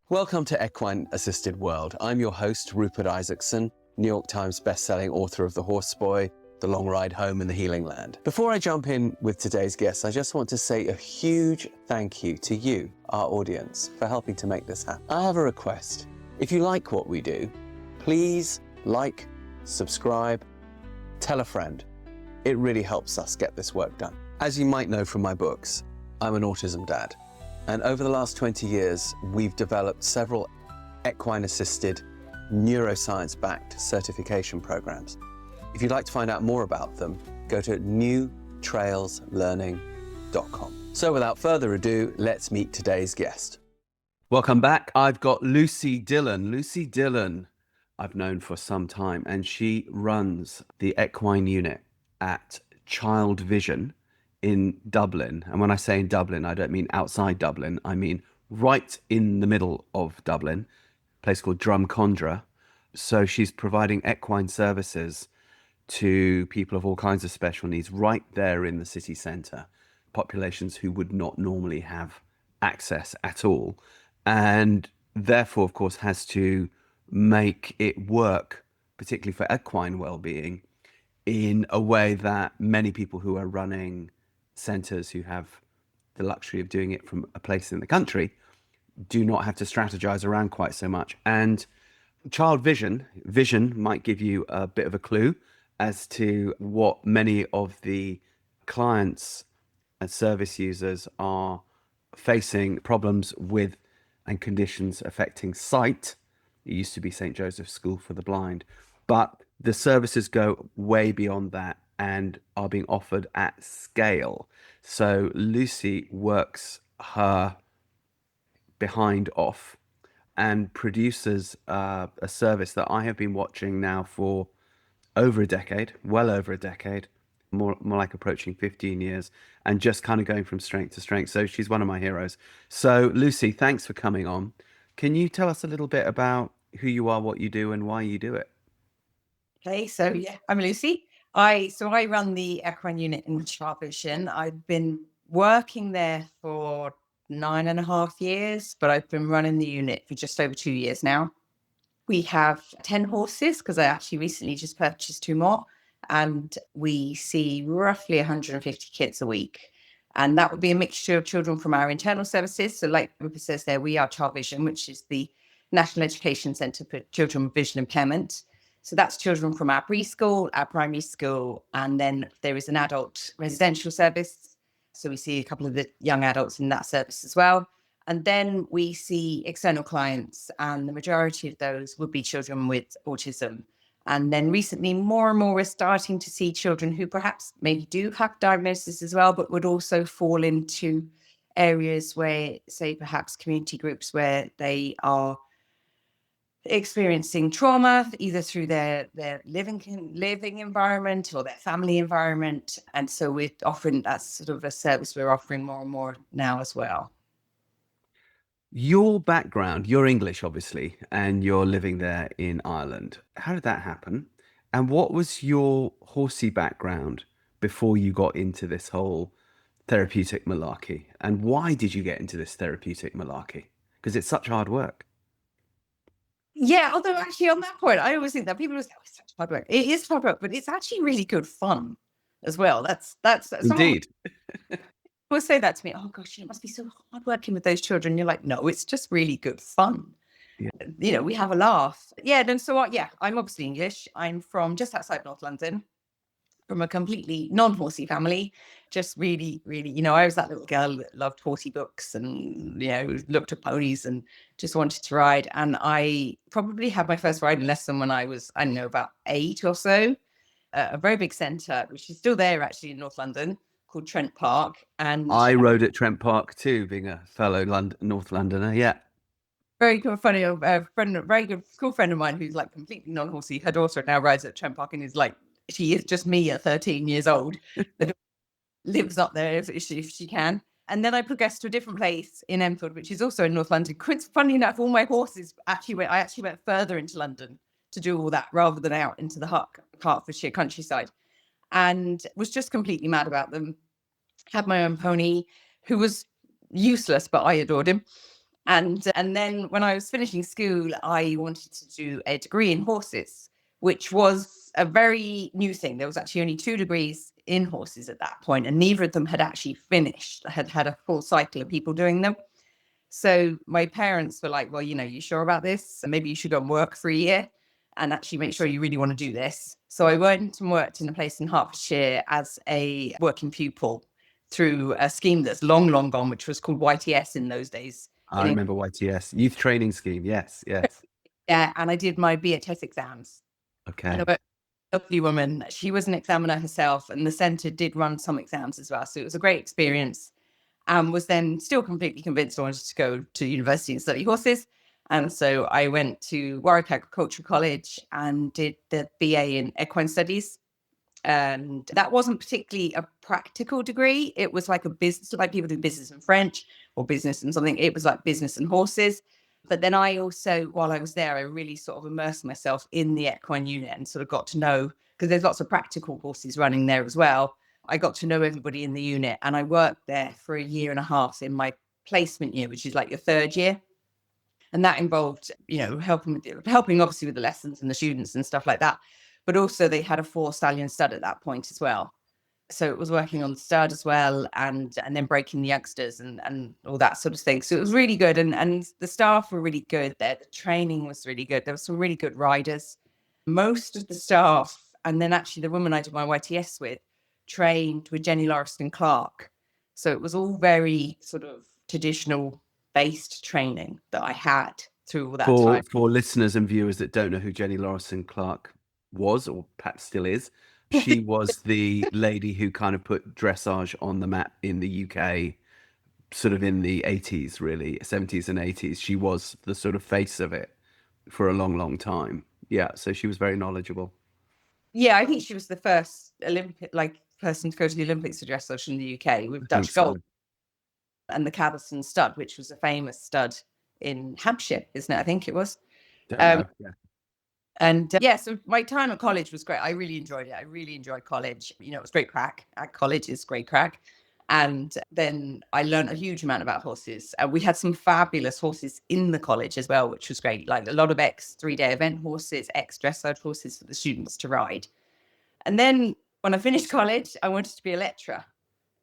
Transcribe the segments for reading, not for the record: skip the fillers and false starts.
Welcome to Equine Assisted World. I'm your host, Rupert Isaacson, New York Times bestselling author of The Horse Boy, The Long Ride Home and The Healing Land. Before I jump in with today's guest, I just want to say a huge thank you to you, our audience, for helping to make this happen. I have a request. If you like what we do, please like, subscribe, tell a friend. It really helps us get this work done. As you might know from my books, I'm an autism dad. And over the last 20 years, we've developed several equine-assisted, neuroscience-backed certification programs. If you'd like to find out more about them, go to newtrailslearning.com. So without further ado, let's meet today's guest. Welcome back. I've got Lucy Dillon. Lucy Dillon, I've known for some time, and she runs the equine unit at ChildVision in Dublin. And when I say in Dublin, I don't mean outside Dublin. I mean right in the middle of Dublin, a place called Drumcondra. So she's providing equine services to people of all kinds of special needs right there in the city centre, populations who would not normally have access at all. And therefore, of course, has to make it work, particularly for equine well-being, in a way that many people who are running centres who have the luxury of doing it from a place in the country do not have to strategize around quite so much. And vision might give you a bit of a clue as to what many of the clients and service users are facing problems with and conditions affecting sight. It used to be St. Joseph's School for the Blind, but the services go way beyond that and are being offered at scale. So Lucy works her behind off and produces a service that I have been watching now for over a decade, well over a decade, more like approaching 15 years, and just kind of going from strength to strength. So she's one of my heroes. So Lucy, thanks for coming on. Can you tell us a little bit about who you are, what you do, and why you do it? Okay, so yeah, I'm Lucy. I run the equine unit in ChildVision. I've been working there for 9.5 years, but I've been running the unit for just over 2 years now. We have 10 horses because I actually recently just purchased 2 more, and we see roughly 150 kids a week. And that would be a mixture of children from our internal services. So like Rupert says there, we are ChildVision, which is the National Education Centre for Children with Vision Impairment. So that's children from our preschool, our primary school, and then there is an adult residential service. So we see a couple of the young adults in that service as well. And then we see external clients, and the majority of those would be children with autism. And then recently, more and more, we're starting to see children who perhaps maybe do have diagnosis as well, but would also fall into areas where, say, perhaps community groups where they are experiencing trauma, either through their living environment or their family environment. And so we're offering that sort of a service we're offering more and more now as well. Your background, you're English, obviously, and you're living there in Ireland. How did that happen? And what was your horsey background before you got into this whole therapeutic malarkey? And why did you get into this therapeutic malarkey? Because it's such hard work. Yeah, although actually on that point, I always think that people say, "Oh, it's such hard work." It is hard work, but it's actually really good fun as well. That's someone Indeed. will say that to me. Oh gosh, it must be so hard working with those children. You're like, no, it's just really good fun. Yeah. We have a laugh. Yeah, then yeah, I'm obviously English. I'm from just outside North London, from a completely non-horsey family. Just really, really, I was that little girl that loved horsey books and, looked at ponies and just wanted to ride. And I probably had my first riding lesson when I was, I don't know, about 8 or so, at a very big centre, which is still there actually in North London, called Trent Park. And I rode at Trent Park too, being a fellow North Londoner. Yeah. very good, funny, friend, a very good school friend of mine who's like completely non-horsey. Her daughter now rides at Trent Park and is like, she is just me at 13 years old. Lives up there if she can. And then I progressed to a different place in Enfield, which is also in North London. Funny enough, all my horses I actually went further into London to do all that rather than out into the Hertfordshire countryside, and was just completely mad about them. Had my own pony who was useless, but I adored him. And then when I was finishing school, I wanted to do a degree in horses, which was a very new thing. There was actually only 2 degrees in horses at that point, and neither of them had actually finished, had a full cycle of people doing them. So my parents were like, well, you sure about this? Maybe you should go and work for a year and actually make sure you really want to do this. So I went and worked in a place in Hertfordshire as a working pupil through a scheme that's long, long gone, which was called YTS in those days. I remember YTS, Youth Training Scheme. Yes, yes. Yeah, and I did my BHS exams. And I Okay. worked with a lovely woman. She was an examiner herself, and the centre did run some exams as well. So it was a great experience. And was then still completely convinced I wanted to go to university and study horses. And so I went to Warwick Agricultural College and did the BA in Equine Studies. And that wasn't particularly a practical degree. It was like a business, like people do business and French or business and something. It was like business and horses. But then I also, while I was there, I really sort of immersed myself in the equine unit and sort of got to know, because there's lots of practical horses running there as well. I got to know everybody in the unit, and I worked there for a year and a half in my placement year, which is like your third year. And that involved, helping obviously with the lessons and the students and stuff like that. But also they had a 4 stallion stud at that point as well. So it was working on the stud as well, and then breaking the youngsters and all that sort of thing. So it was really good. And the staff were really good there. The training was really good. There were some really good riders. Most of the staff, and then actually the woman I did my YTS with, trained with Jenny Lauriston Clark. So it was all very sort of traditional based training that I had through all that time. For listeners and viewers that don't know who Jenny Lauriston Clark was, or perhaps still is, she was the lady who kind of put dressage on the map in the UK, sort of in the 80s, really, 70s and 80s. She was the sort of face of it for a long, long time. Yeah, so she was very knowledgeable. Yeah, I think she was the first Olympic person to go to the Olympics for dressage in the UK with I think Dutch so. gold and the Caddiston stud, which was a famous stud in Hampshire, isn't it? I think it was. Don't Um, know. Yeah. and yeah, so my time at college was great. I really enjoyed it. I really enjoyed college. It was great crack. At college is great crack. And then I learned a huge amount about horses. And we had some fabulous horses in the college as well, which was great. Like a lot of ex 3-day event horses, ex dressage horses for the students to ride. And then when I finished college, I wanted to be a lecturer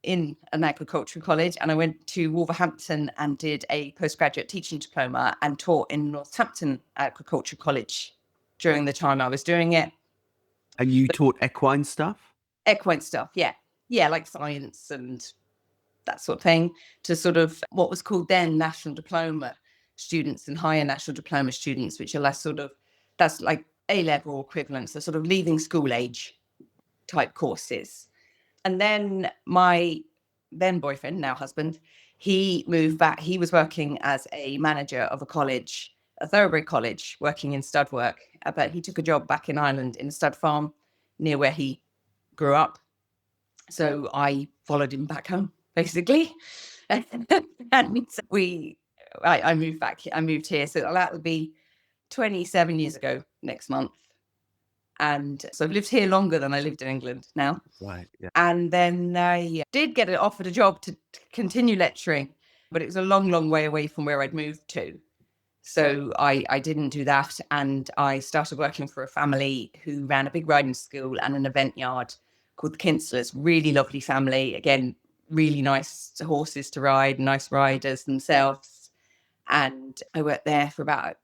in an agricultural college, and I went to Wolverhampton and did a postgraduate teaching diploma and taught in Northampton Agricultural College during the time I was doing it. And you taught equine stuff? Equine stuff, yeah, like science and that sort of thing, to sort of what was called then national diploma students and higher national diploma students, which are less sort of, that's like A-level equivalents, so sort of leaving school age type courses. And then my then boyfriend, now husband, he moved back. He was working as a manager of a college, a thoroughbred college, working in stud work. But he took a job back in Ireland in a stud farm near where he grew up. So I followed him back home, basically. And I moved back. I moved here. So that would be 27 years ago next month. And so I've lived here longer than I lived in England now. Right. Yeah. And then I did get offered a job to continue lecturing, but it was a long, long way away from where I'd moved to. So I didn't do that. And I started working for a family who ran a big riding school and an event yard called the Kinslers. Really lovely family. Again, really nice horses to ride, nice riders themselves. And I worked there for about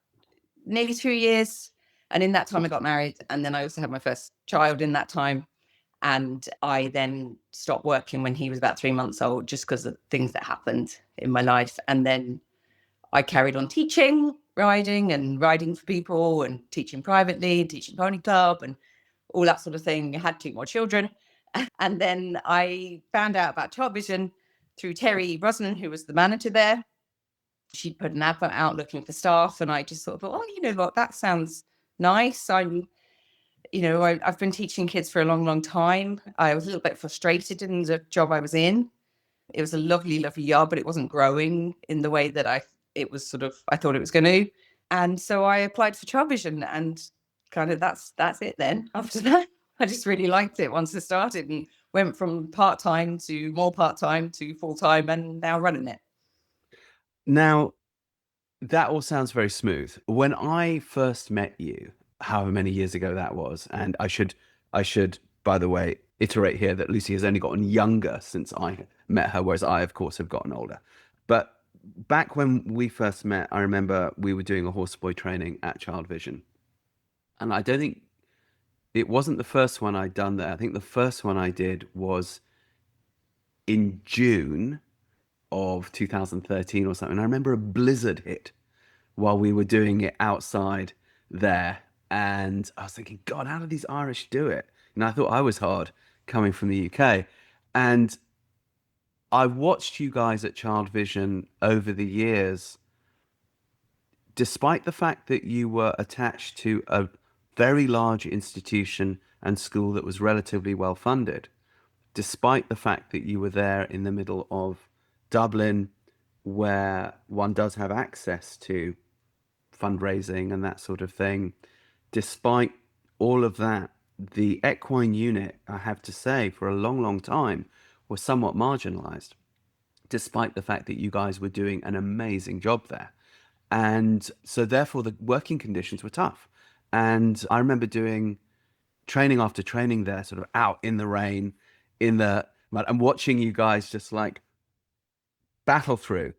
nearly 2 years. And in that time, I got married. And then I also had my first child in that time. And I then stopped working when he was about 3 months old, just because of things that happened in my life. And then I carried on teaching, riding and riding for people and teaching privately, teaching pony club and all that sort of thing. I had 2 more children. And then I found out about ChildVision through Terry Brosnan, who was the manager there. She'd put an advert out looking for staff. And I just sort of thought, oh, you know what, that sounds nice. I've been teaching kids for a long, long time. I was a little bit frustrated in the job I was in. It was a lovely, lovely job, but it wasn't growing in the way that I thought it was going to. And so I applied for ChildVision, and kind of that's it then. After that, I just really liked it once I started, and went from part-time to more part-time to full-time, and now running it. Now, That all sounds very smooth. When I first met you, however many years ago that was, and I should, by the way, iterate here that Lucy has only gotten younger since I met her, whereas I, of course, have gotten older. But back when we first met, I remember we were doing a horse boy training at ChildVision. And I don't think it wasn't the first one I'd done there. I think the first one I did was in June of 2013 or something. I remember a blizzard hit while we were doing it outside there. And I was thinking, God, how do these Irish do it? And I thought I was hard coming from the UK. And I watched you guys at Child Vision over the years, despite the fact that you were attached to a very large institution and school that was relatively well funded, despite the fact that you were there in the middle of Dublin, where one does have access to fundraising and that sort of thing. Despite all of that, the equine unit, I have to say, for a long, long time was somewhat marginalized, despite the fact that you guys were doing an amazing job there. And so, therefore, the working conditions were tough. And I remember doing training after training there, sort of out in the rain, in the mud, and watching you guys just like battle through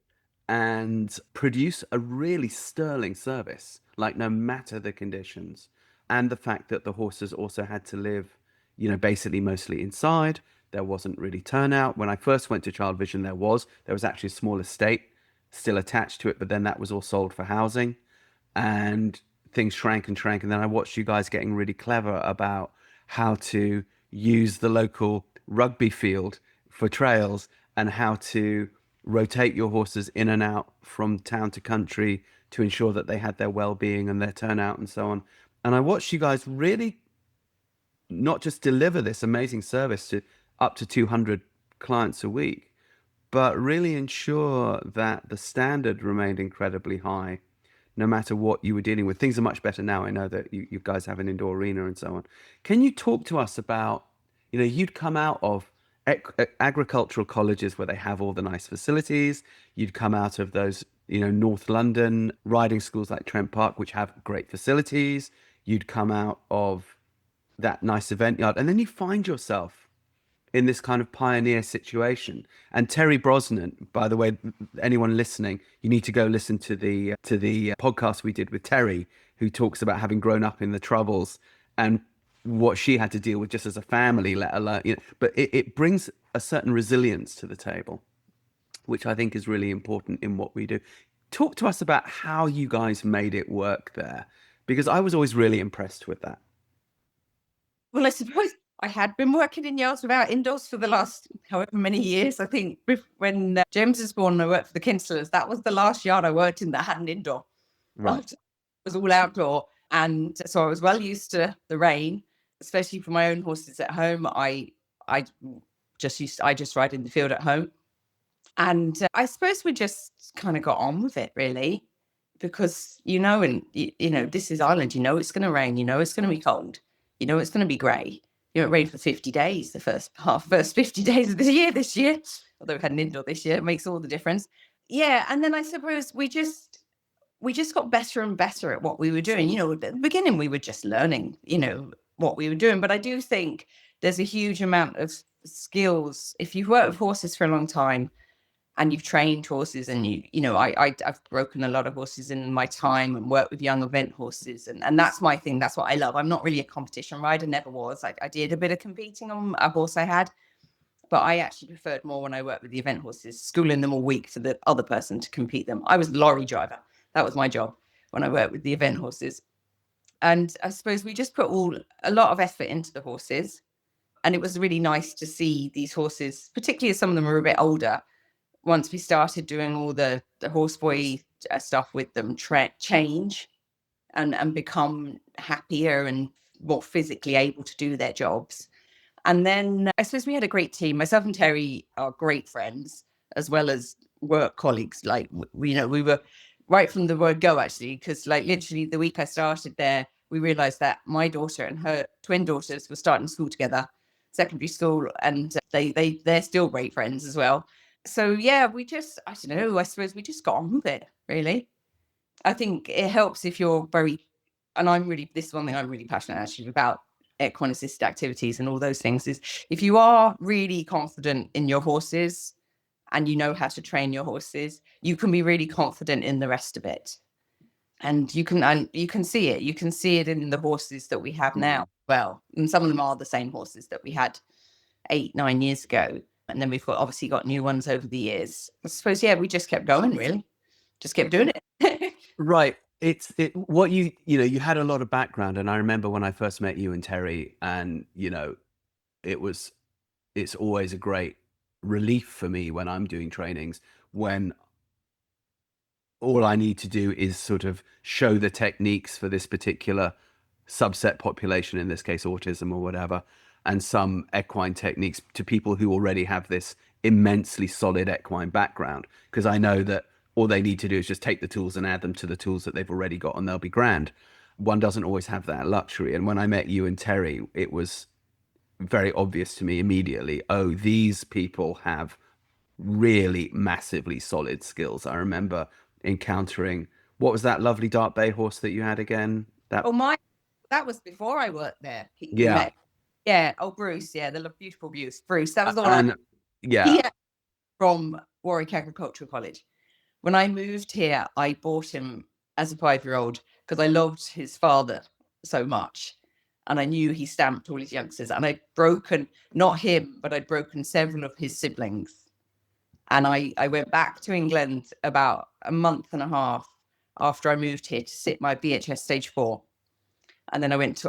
and produce a really sterling service, like no matter the conditions. And the fact that the horses also had to live, basically mostly inside. There wasn't really turnout. When I first went to Child Vision, there was actually a small estate still attached to it, but then that was all sold for housing, and things shrank and shrank. And then I watched you guys getting really clever about how to use the local rugby field for trails, and how to rotate your horses in and out from town to country to ensure that they had their well-being and their turnout and so on. And I watched you guys really not just deliver this amazing service to up to 200 clients a week, but really ensure that the standard remained incredibly high no matter what you were dealing with. Things are much better now. I know that you guys have an indoor arena and so on. Can you talk to us about, you'd come out of agricultural colleges where they have all the nice facilities. You'd come out of those, North London riding schools like Trent Park, which have great facilities. You'd come out of that nice event yard, and then you find yourself in this kind of pioneer situation. And Terry Brosnan, by the way, anyone listening, you need to go listen to the podcast we did with Terry, who talks about having grown up in the Troubles and what she had to deal with just as a family, let alone, but it brings a certain resilience to the table, which I think is really important in what we do. Talk to us about how you guys made it work there, because I was always really impressed with that. Well, I suppose I had been working in yards without indoors for the last however many years. I think when James was born, I worked for the Kinslers. That was the last yard I worked in that had an indoor. Right. It was all outdoor. And so I was well used to the rain, especially for my own horses at home. I just ride in the field at home. And I suppose we just kind of got on with it, really, because, this is Ireland, it's going to rain, it's going to be cold, it's going to be grey. It rained for 50 days, the first 50 days of the year this year, although we had an indoor this year, it makes all the difference. Yeah. And then I suppose we just got better and better at what we were doing. At the beginning, we were just learning, what we were doing. But I do think there's a huge amount of skills. If you've worked with horses for a long time, and you've trained horses, and I've broken a lot of horses in my time and worked with young event horses, and that's my thing. That's what I love. I'm not really a competition rider, never was. I did a bit of competing on a horse I had, but I actually preferred more when I worked with the event horses, schooling them all week for the other person to compete them. I was a lorry driver. That was my job when I worked with the event horses. And I suppose we just put a lot of effort into the horses. And it was really nice to see these horses, particularly as some of them were a bit older, once we started doing all the horse boy stuff with them, change and become happier and more physically able to do their jobs. And then I suppose we had a great team. Myself and Terry are great friends, as well as work colleagues. Like, we were right from the word go, actually, because literally the week I started there, we realized that my daughter and her twin daughters were starting school together, secondary school, and they're still great friends as well. So yeah, I don't know, I suppose we just got on with it, really. I think it helps if you're this is one thing I'm really passionate actually about equine assisted activities and all those things, is if you are really confident in your horses and you know how to train your horses, you can be really confident in the rest of it. And you can see it. You can see it in the horses that we have now. Well, and some of them are the same horses that we had 8, 9 years ago. And then we've obviously got new ones over the years. I suppose, yeah, we just kept going, really. Just kept doing it. Right. What you had a lot of background, and I remember when I first met you and Terry, and it's always a great relief for me when I'm doing trainings, when all I need to do is sort of show the techniques for this particular subset population, in this case autism or whatever, and some equine techniques to people who already have this immensely solid equine background, because I know that all they need to do is just take the tools and add them to the tools that they've already got, and they'll be grand. One doesn't always have that luxury. And when I met you and Terry, it was very obvious to me immediately, oh, these people have really massively solid skills. I remember encountering, what was that lovely dark bay horse that you had again? Oh, that was before I worked there. We Yeah. met. Yeah. Oh, Bruce. Yeah, the beautiful Bruce. That was all. And yeah. From Warwick Agricultural College. When I moved here, I bought him as a 5-year-old because I loved his father so much. And I knew he stamped all his youngsters. And I'd broken, not him, but I'd broken several of his siblings. And I went back to England about a month and a half after I moved here to sit my BHS stage 4. And then I went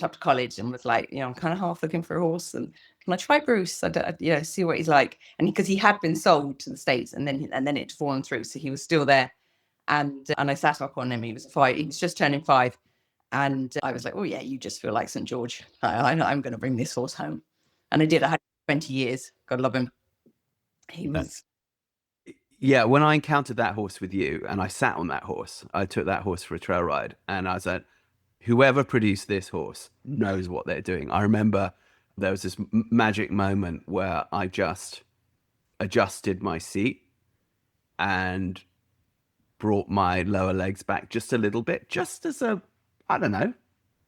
up to college and was like, I'm kind of half looking for a horse, and can I try Bruce? See what he's like. And because he had been sold to the States, and then it had fallen through, so he was still there. And I sat up on him. He was 5. He was just turning 5, and I was like, oh yeah, you just feel like St. George. I'm going to bring this horse home, and I did. I had 20 years. God love him. He was. Yeah, when I encountered that horse with you and I sat on that horse, I took that horse for a trail ride, and I said, whoever produced this horse knows what they're doing. I remember there was this magic moment where I just adjusted my seat and brought my lower legs back just a little bit, just as a, I don't know,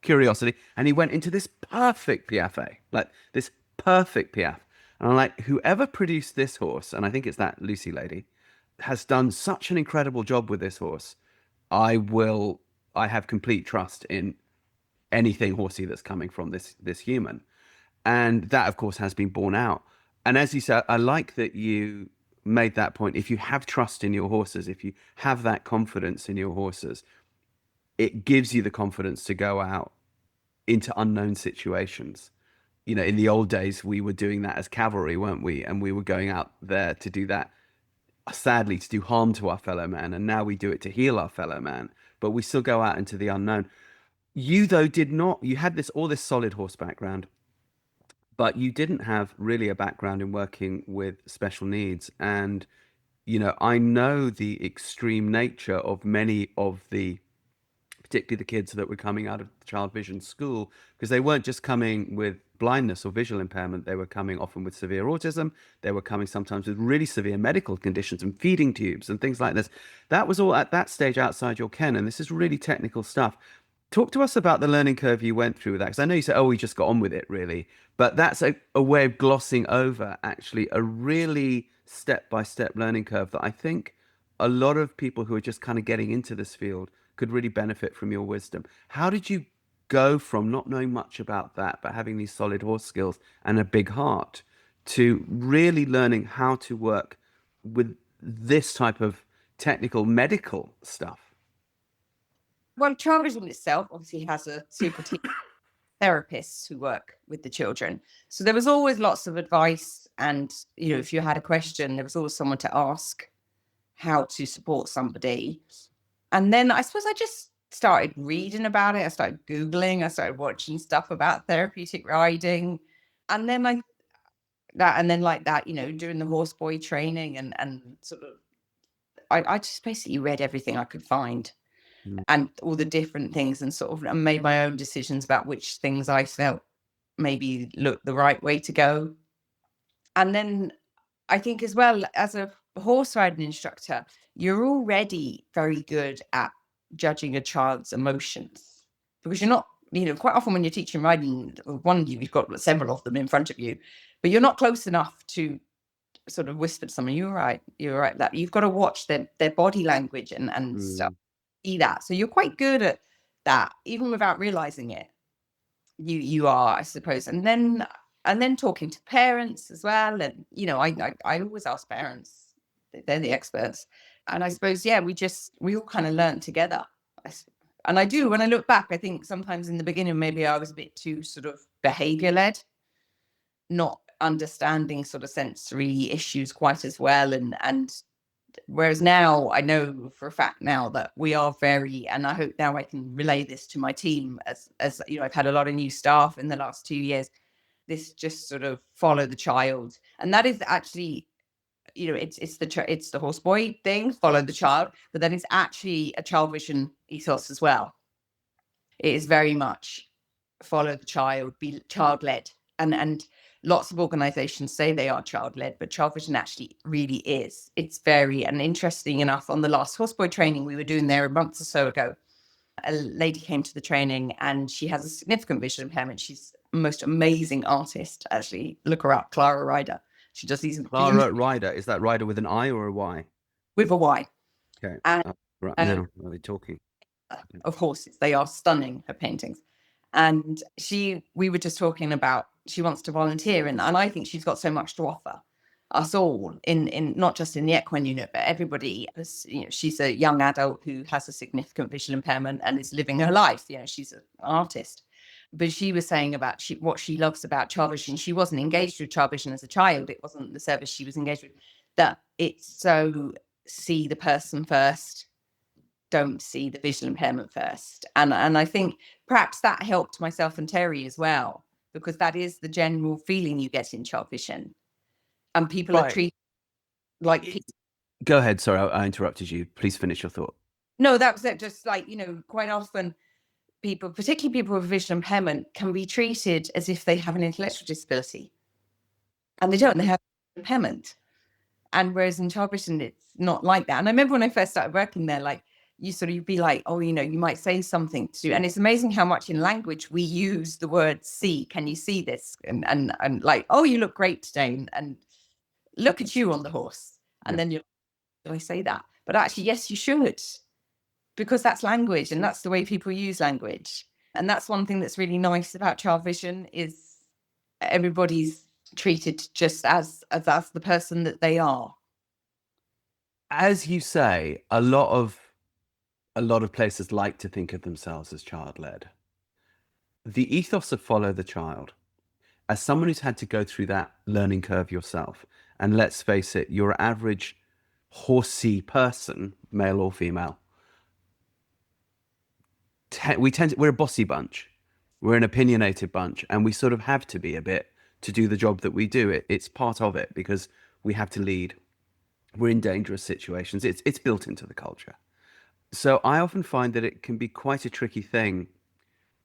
curiosity. And he went into this perfect piaffe, like this perfect piaffe. And I'm like, whoever produced this horse, and I think it's that Lucy lady, has done such an incredible job with this horse. I have complete trust in anything horsey that's coming from this human. And that, of course, has been borne out. And as you said, I like that you made that point. If you have trust in your horses, if you have that confidence in your horses, it gives you the confidence to go out into unknown situations. In the old days, we were doing that as cavalry, weren't we? And we were going out there to do that, sadly, to do harm to our fellow man. And now we do it to heal our fellow man, but we still go out into the unknown. You, though, did not. You had all this solid horse background, but you didn't have really a background in working with special needs. And, I know the extreme nature of many of particularly the kids that were coming out of the ChildVision school, because they weren't just coming with blindness or visual impairment. They were coming often with severe autism. They were coming sometimes with really severe medical conditions and feeding tubes and things like this. That was all at that stage outside your ken. And this is really technical stuff. Talk to us about the learning curve you went through with that, because I know you said, oh, we just got on with it, really. But that's a way of glossing over, actually, a really step-by-step learning curve that I think a lot of people who are just kind of getting into this field could really benefit from your wisdom. How did you go from not knowing much about that, but having these solid horse skills and a big heart, to really learning how to work with this type of technical medical stuff? Well, ChildVision itself obviously has a super team of therapists who work with the children. So there was always lots of advice. And, if you had a question, there was always someone to ask how to support somebody. And then I suppose I just started reading about it. I started Googling, I started watching stuff about therapeutic riding. And then like that, doing the horse boy training and sort of, I just basically read everything I could find. Mm. And all the different things, and sort of made my own decisions about which things I felt maybe looked the right way to go. And then I think as well, as a horse riding instructor, you're already very good at judging a child's emotions, because you're not, quite often when you're teaching riding, one of you've got several of them in front of you, but you're not close enough to sort of whisper to someone, you're right, that you've got to watch their body language and stuff, see that. So you're quite good at that, even without realizing it. You are, I suppose. And then talking to parents as well. And, I always ask parents, they're the experts. And I suppose, yeah, we all kind of learn together. And I do, when I look back, I think sometimes in the beginning, maybe I was a bit too sort of behavior led, not understanding sort of sensory issues quite as well. And whereas now I know for a fact now that we are very, and I hope now I can relay this to my team as I've had a lot of new staff in the last 2 years, this just sort of follow the child. And that is actually, it's the horse boy thing, follow the child, but then it's actually a ChildVision ethos as well. It is very much follow the child, be child led. And lots of organizations say they are child led, but ChildVision actually really is. It's very, and interesting enough, on the last horseboy training we were doing there a month or so ago, a lady came to the training and she has a significant visual impairment. She's the most amazing artist, actually. Look her up, Clara Ryder. She does these Clara Ryder. Is that Ryder with an I or a Y? with a Y. Okay. And Right now, are we talking? of horses. They are stunning, her paintings. And we were just talking about, she wants to volunteer, and I think she's got so much to offer us all in not just in the equine unit, but everybody. She's a young adult who has a significant visual impairment and is living her life. She's an artist. But she was saying about what she loves about ChildVision. She wasn't engaged with ChildVision as a child. It wasn't the service she was engaged with. That it's so see the person first, don't see the visual impairment first. And I think perhaps that helped myself and Terry as well, because that is the general feeling you get in ChildVision. And people are treated like... Go ahead. Sorry, I interrupted you. Please finish your thought. No, that was it. Just like, quite often people, particularly people with visual impairment, can be treated as if they have an intellectual disability. And they don't. They have impairment. And whereas in ChildVision, it's not like that. And I remember when I first started working there, like, you'd be like, oh, you might say something to, and it's amazing how much in language we use the word see. Can you see this? And like, oh, you look great today. And look at you on the horse. And then do I say that? But actually, yes, you should, because that's language and that's the way people use language. And that's one thing that's really nice about ChildVision is everybody's treated just as the person that they are. As you say, a lot of places like to think of themselves as child-led. The ethos of follow the child, as someone who's had to go through that learning curve yourself, and let's face it, your average horsey person, male or female, we're a bossy bunch, we're an opinionated bunch, and we sort of have to be a bit to do the job that we do. It's part of it because we have to lead. We're in dangerous situations. It's built into the culture. So I often find that it can be quite a tricky thing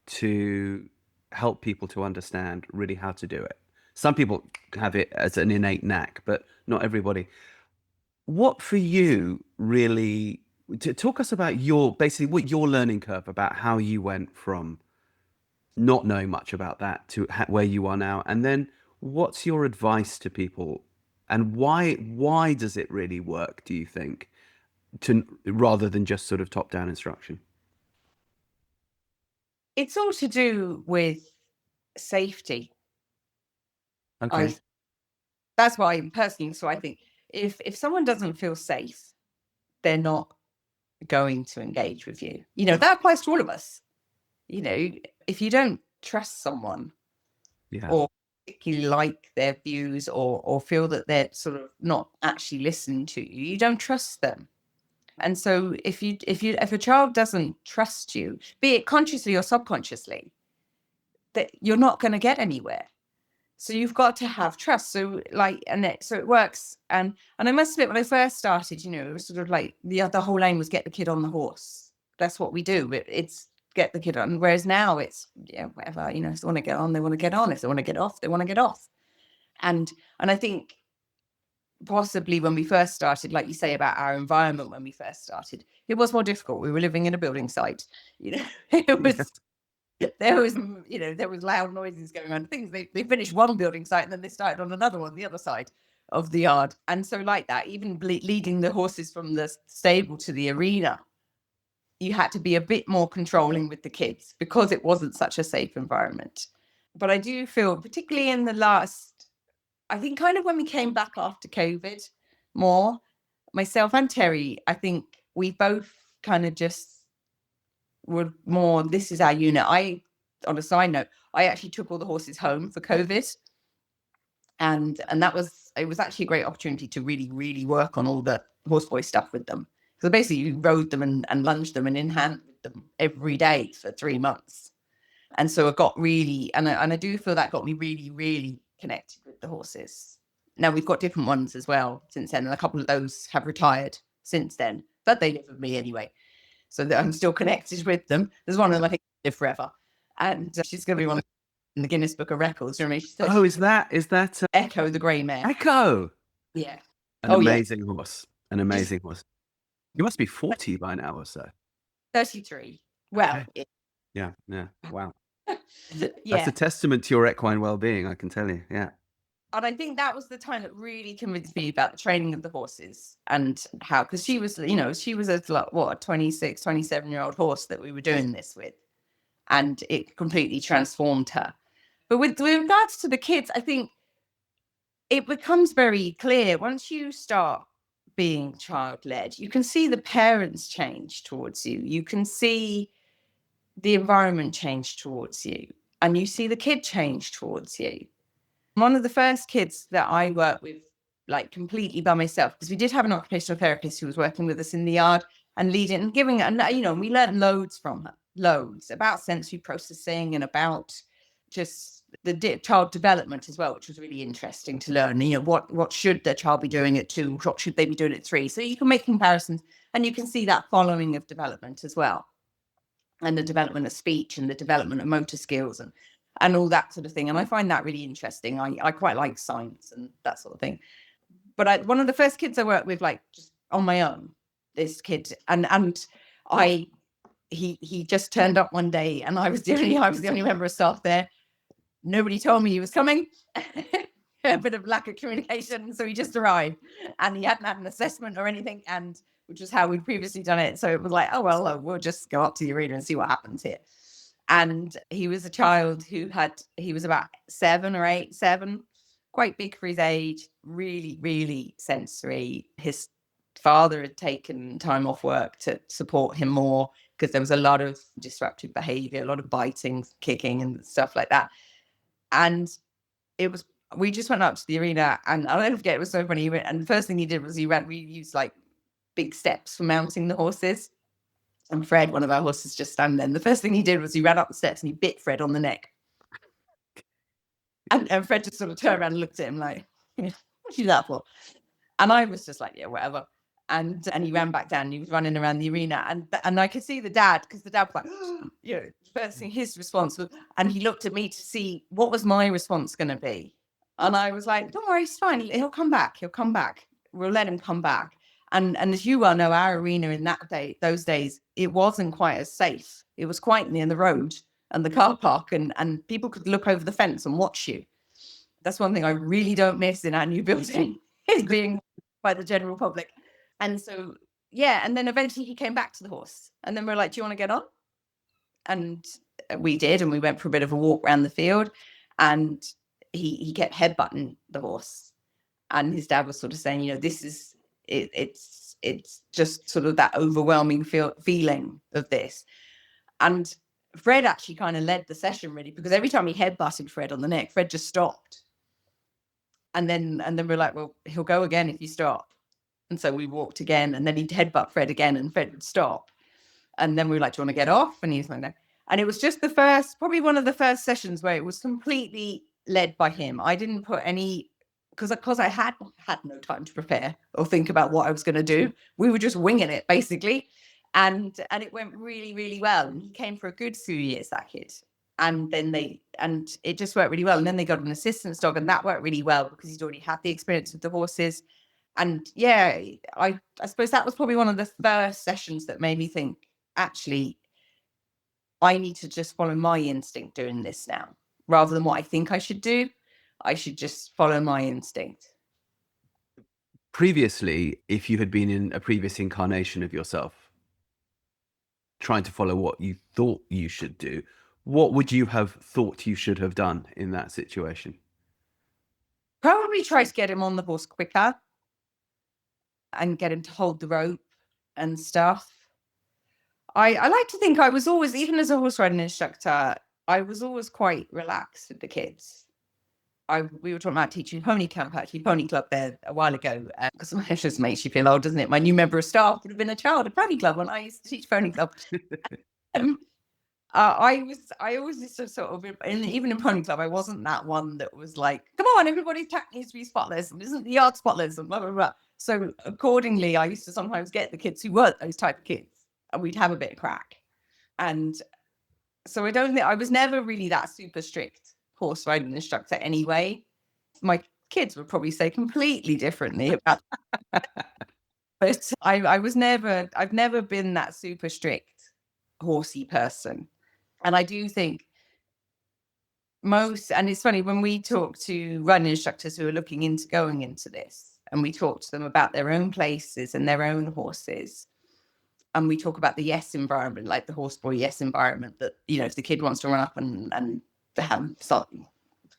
to help people to understand really how to do it. Some people have it as an innate knack, but not everybody. What for you really, to talk us about basically what your learning curve, about how you went from not knowing much about that to where you are now, and then what's your advice to people, and why does it really work, do you think, rather than just sort of top-down instruction? It's all to do with safety. Okay. That's why personally, so I think if someone doesn't feel safe, they're not going to engage with you. That applies to all of us. If you don't trust someone, or particularly like their views, or feel that they're sort of not actually listening to you, you don't trust them. And so if a child doesn't trust you, be it consciously or subconsciously, that you're not going to get anywhere. So you've got to have trust. So so it works. And I must admit, when I first started, it was sort of like the whole aim was get the kid on the horse. That's what we do. It's get the kid on. Whereas now it's, whatever, if they want to get on, they want to get on. If they want to get off, they want to get off. And I think possibly when we first started, like you say about our environment when we first started, it was more difficult. We were living in a building site, it Yes. was, there was loud noises going on. Things they finished one building site and then they started on another one, the other side of the yard. And so like that, even leading the horses from the stable to the arena, you had to be a bit more controlling with the kids because it wasn't such a safe environment. But I do feel, particularly in the last, I think kind of when we came back after COVID more, myself and Terry, I think we both kind of just were more, this is our unit. On a side note, I actually took all the horses home for COVID. And it was actually a great opportunity to really, really work on all the horse boy stuff with them. So basically you rode them and lunged them and in hand with them every day for 3 months. And so it got really, and I do feel that got me really, really connected with the horses. Now we've got different ones as well since then, and a couple of those have retired since then, but they live with me anyway, so that I'm still connected with them. There's one of them I think live forever, and she's going to be one in the Guinness Book of Records. You know what I mean? Oh, is that Echo, the grey mare. Echo? Yeah. An Oh, yeah. amazing horse. An amazing horse. You must be 40 by now or so. 33. Well, Okay. Yeah. Wow. yeah. That's a testament to your equine well-being, I can tell you. Yeah. And I think that was the time that really convinced me about the training of the horses and how, because she was a 26, 27-year-old horse that we were doing this with. And it completely transformed her. But with regards to the kids, I think it becomes very clear once you start being child-led, you can see the parents change towards you. You can see the environment change towards you. And you see the kid change towards you. One of the first kids that I worked with, like completely by myself, because we did have an occupational therapist who was working with us in the yard and leading and giving, and we learned loads from her, loads about sensory processing and about just the child development as well, which was really interesting to learn. What should the child be doing at 2? What should they be doing at 3? So you can make comparisons and you can see that following of development as well, and the development of speech and the development of motor skills and all that sort of thing. And I find that really interesting. I quite like science and that sort of thing. But one of the first kids I worked with, like just on my own, this kid, he just turned up one day, and I was the only member of staff there. Nobody told me he was coming. A bit of lack of communication, so he just arrived, and he hadn't had an assessment or anything, and which is how we'd previously done it. So it was like, oh well, we'll just go up to the arena and see what happens here. And he was a child he was about 7 or 8, quite big for his age, really, really sensory. His father had taken time off work to support him more because there was a lot of disruptive behavior, a lot of biting, kicking and stuff like that. And we just went up to the arena, and I'll never forget, it was so funny. And the first thing he did was we used like big steps for mounting the horses. And Fred, one of our horses, just standing there. And the first thing he did was he ran up the steps and he bit Fred on the neck. And Fred just sort of turned around and looked at him like, what'd you do that for? And I was just like, yeah, whatever. And he ran back down and he was running around the arena. And I could see the dad, because the dad was like, first thing his response was, and he looked at me to see what was my response going to be. And I was like, don't worry, it's fine. He'll come back. We'll let him come back. And as you well know, our arena in those days, it wasn't quite as safe. It was quite near the road and the car park, and people could look over the fence and watch you. That's one thing I really don't miss in our new building, is being by the general public. And so, yeah, and then eventually he came back to the horse. And then we're like, do you want to get on? And we did, and we went for a bit of a walk around the field, and he kept headbutting the horse. And his dad was sort of saying, this is, it's just sort of that overwhelming feeling of this. And Fred actually kind of led the session really, because every time he headbutted Fred on the neck, Fred just stopped. And then we're like, well, he'll go again if you stop. And so we walked again, and then he'd headbutt Fred again, and Fred would stop. And then we were like, do you want to get off? And he's like, no. And it was just probably one of the first sessions where it was completely led by him. I didn't put any, because I had no time to prepare or think about what I was going to do. We were just winging it basically. And it went really, really well. And he came for a good few years, that kid. And then it just worked really well. And then they got an assistance dog, and that worked really well because he'd already had the experience with the horses. And yeah, I suppose that was probably one of the first sessions that made me think, actually, I need to just follow my instinct doing this now, rather than what I think I should do. I should just follow my instinct. Previously, if you had been in a previous incarnation of yourself, trying to follow what you thought you should do, what would you have thought you should have done in that situation? Probably try to get him on the horse quicker and get him to hold the rope and stuff. I like to think I was always, even as a horse riding instructor, I was always quite relaxed with the kids. We were talking about teaching pony camp, actually, pony club there a while ago, because it just makes you feel old, doesn't it? My new member of staff would have been a child at pony club when I used to teach pony club. Um, I always used to sort of, even in pony club, I wasn't that one that was like, come on, everybody's tack needs to be spotless, and isn't the yard spotless, and blah, blah, blah. So accordingly, I used to sometimes get the kids who weren't those type of kids, and we'd have a bit of crack. And so I don't think I was never really that super strict horse riding instructor anyway. My kids would probably say completely differently about but I've never been that super strict horsey person. And I do think and it's funny when we talk to running instructors who are looking into going into this, and we talk to them about their own places and their own horses, and we talk about the yes environment, like the horse boy yes environment, that, if the kid wants to run up and start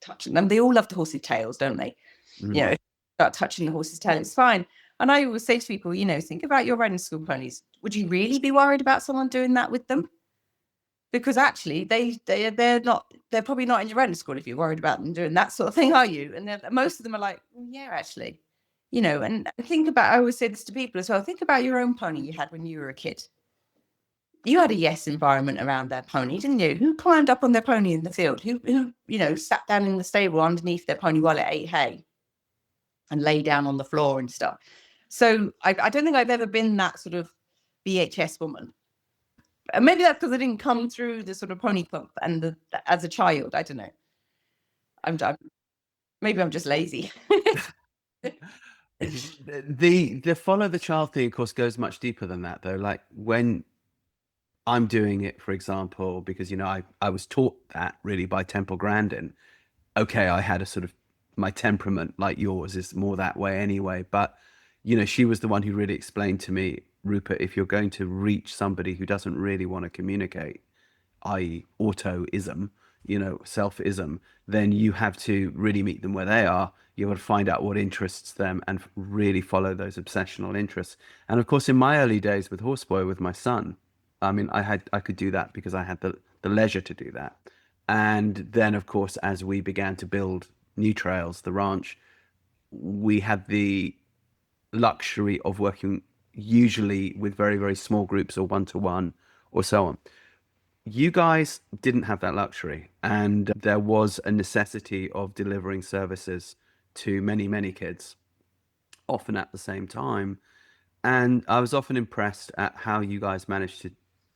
touching them, they all love the horse's tails, don't they? Mm. Start touching the horse's tail, it's fine. And I always say to people, think about your riding school ponies. Would you really be worried about someone doing that with them? Because actually they're probably not in your riding school if you're worried about them doing that sort of thing, are you? And most of them are like, well, yeah, actually. And I always say this to people as well, think about your own pony you had when you were a kid. You had a yes environment around their pony, didn't you? Who climbed up on their pony in the field? Who sat down in the stable underneath their pony while it ate hay and lay down on the floor and stuff? So I don't think I've ever been that sort of VHS woman. And maybe that's because I didn't come through the sort of pony club and as a child. I don't know. Maybe I'm just lazy. The follow the child thing, of course, goes much deeper than that, though. Like when I'm doing it, for example, because I was taught that really by Temple Grandin. Okay, I had a sort of my temperament, like yours, is more that way anyway. But she was the one who really explained to me, Rupert, if you're going to reach somebody who doesn't really want to communicate, i.e., autoism, selfism, then you have to really meet them where they are. You have to find out what interests them and really follow those obsessional interests. And of course, in my early days with Horseboy, with my son, I mean, I could do that because I had the leisure to do that. And then, of course, as we began to build new trails, the ranch, we had the luxury of working usually with very, very small groups or one-to-one or so on. You guys didn't have that luxury, and there was a necessity of delivering services to many, many kids, often at the same time. And I was often impressed at how you guys managed to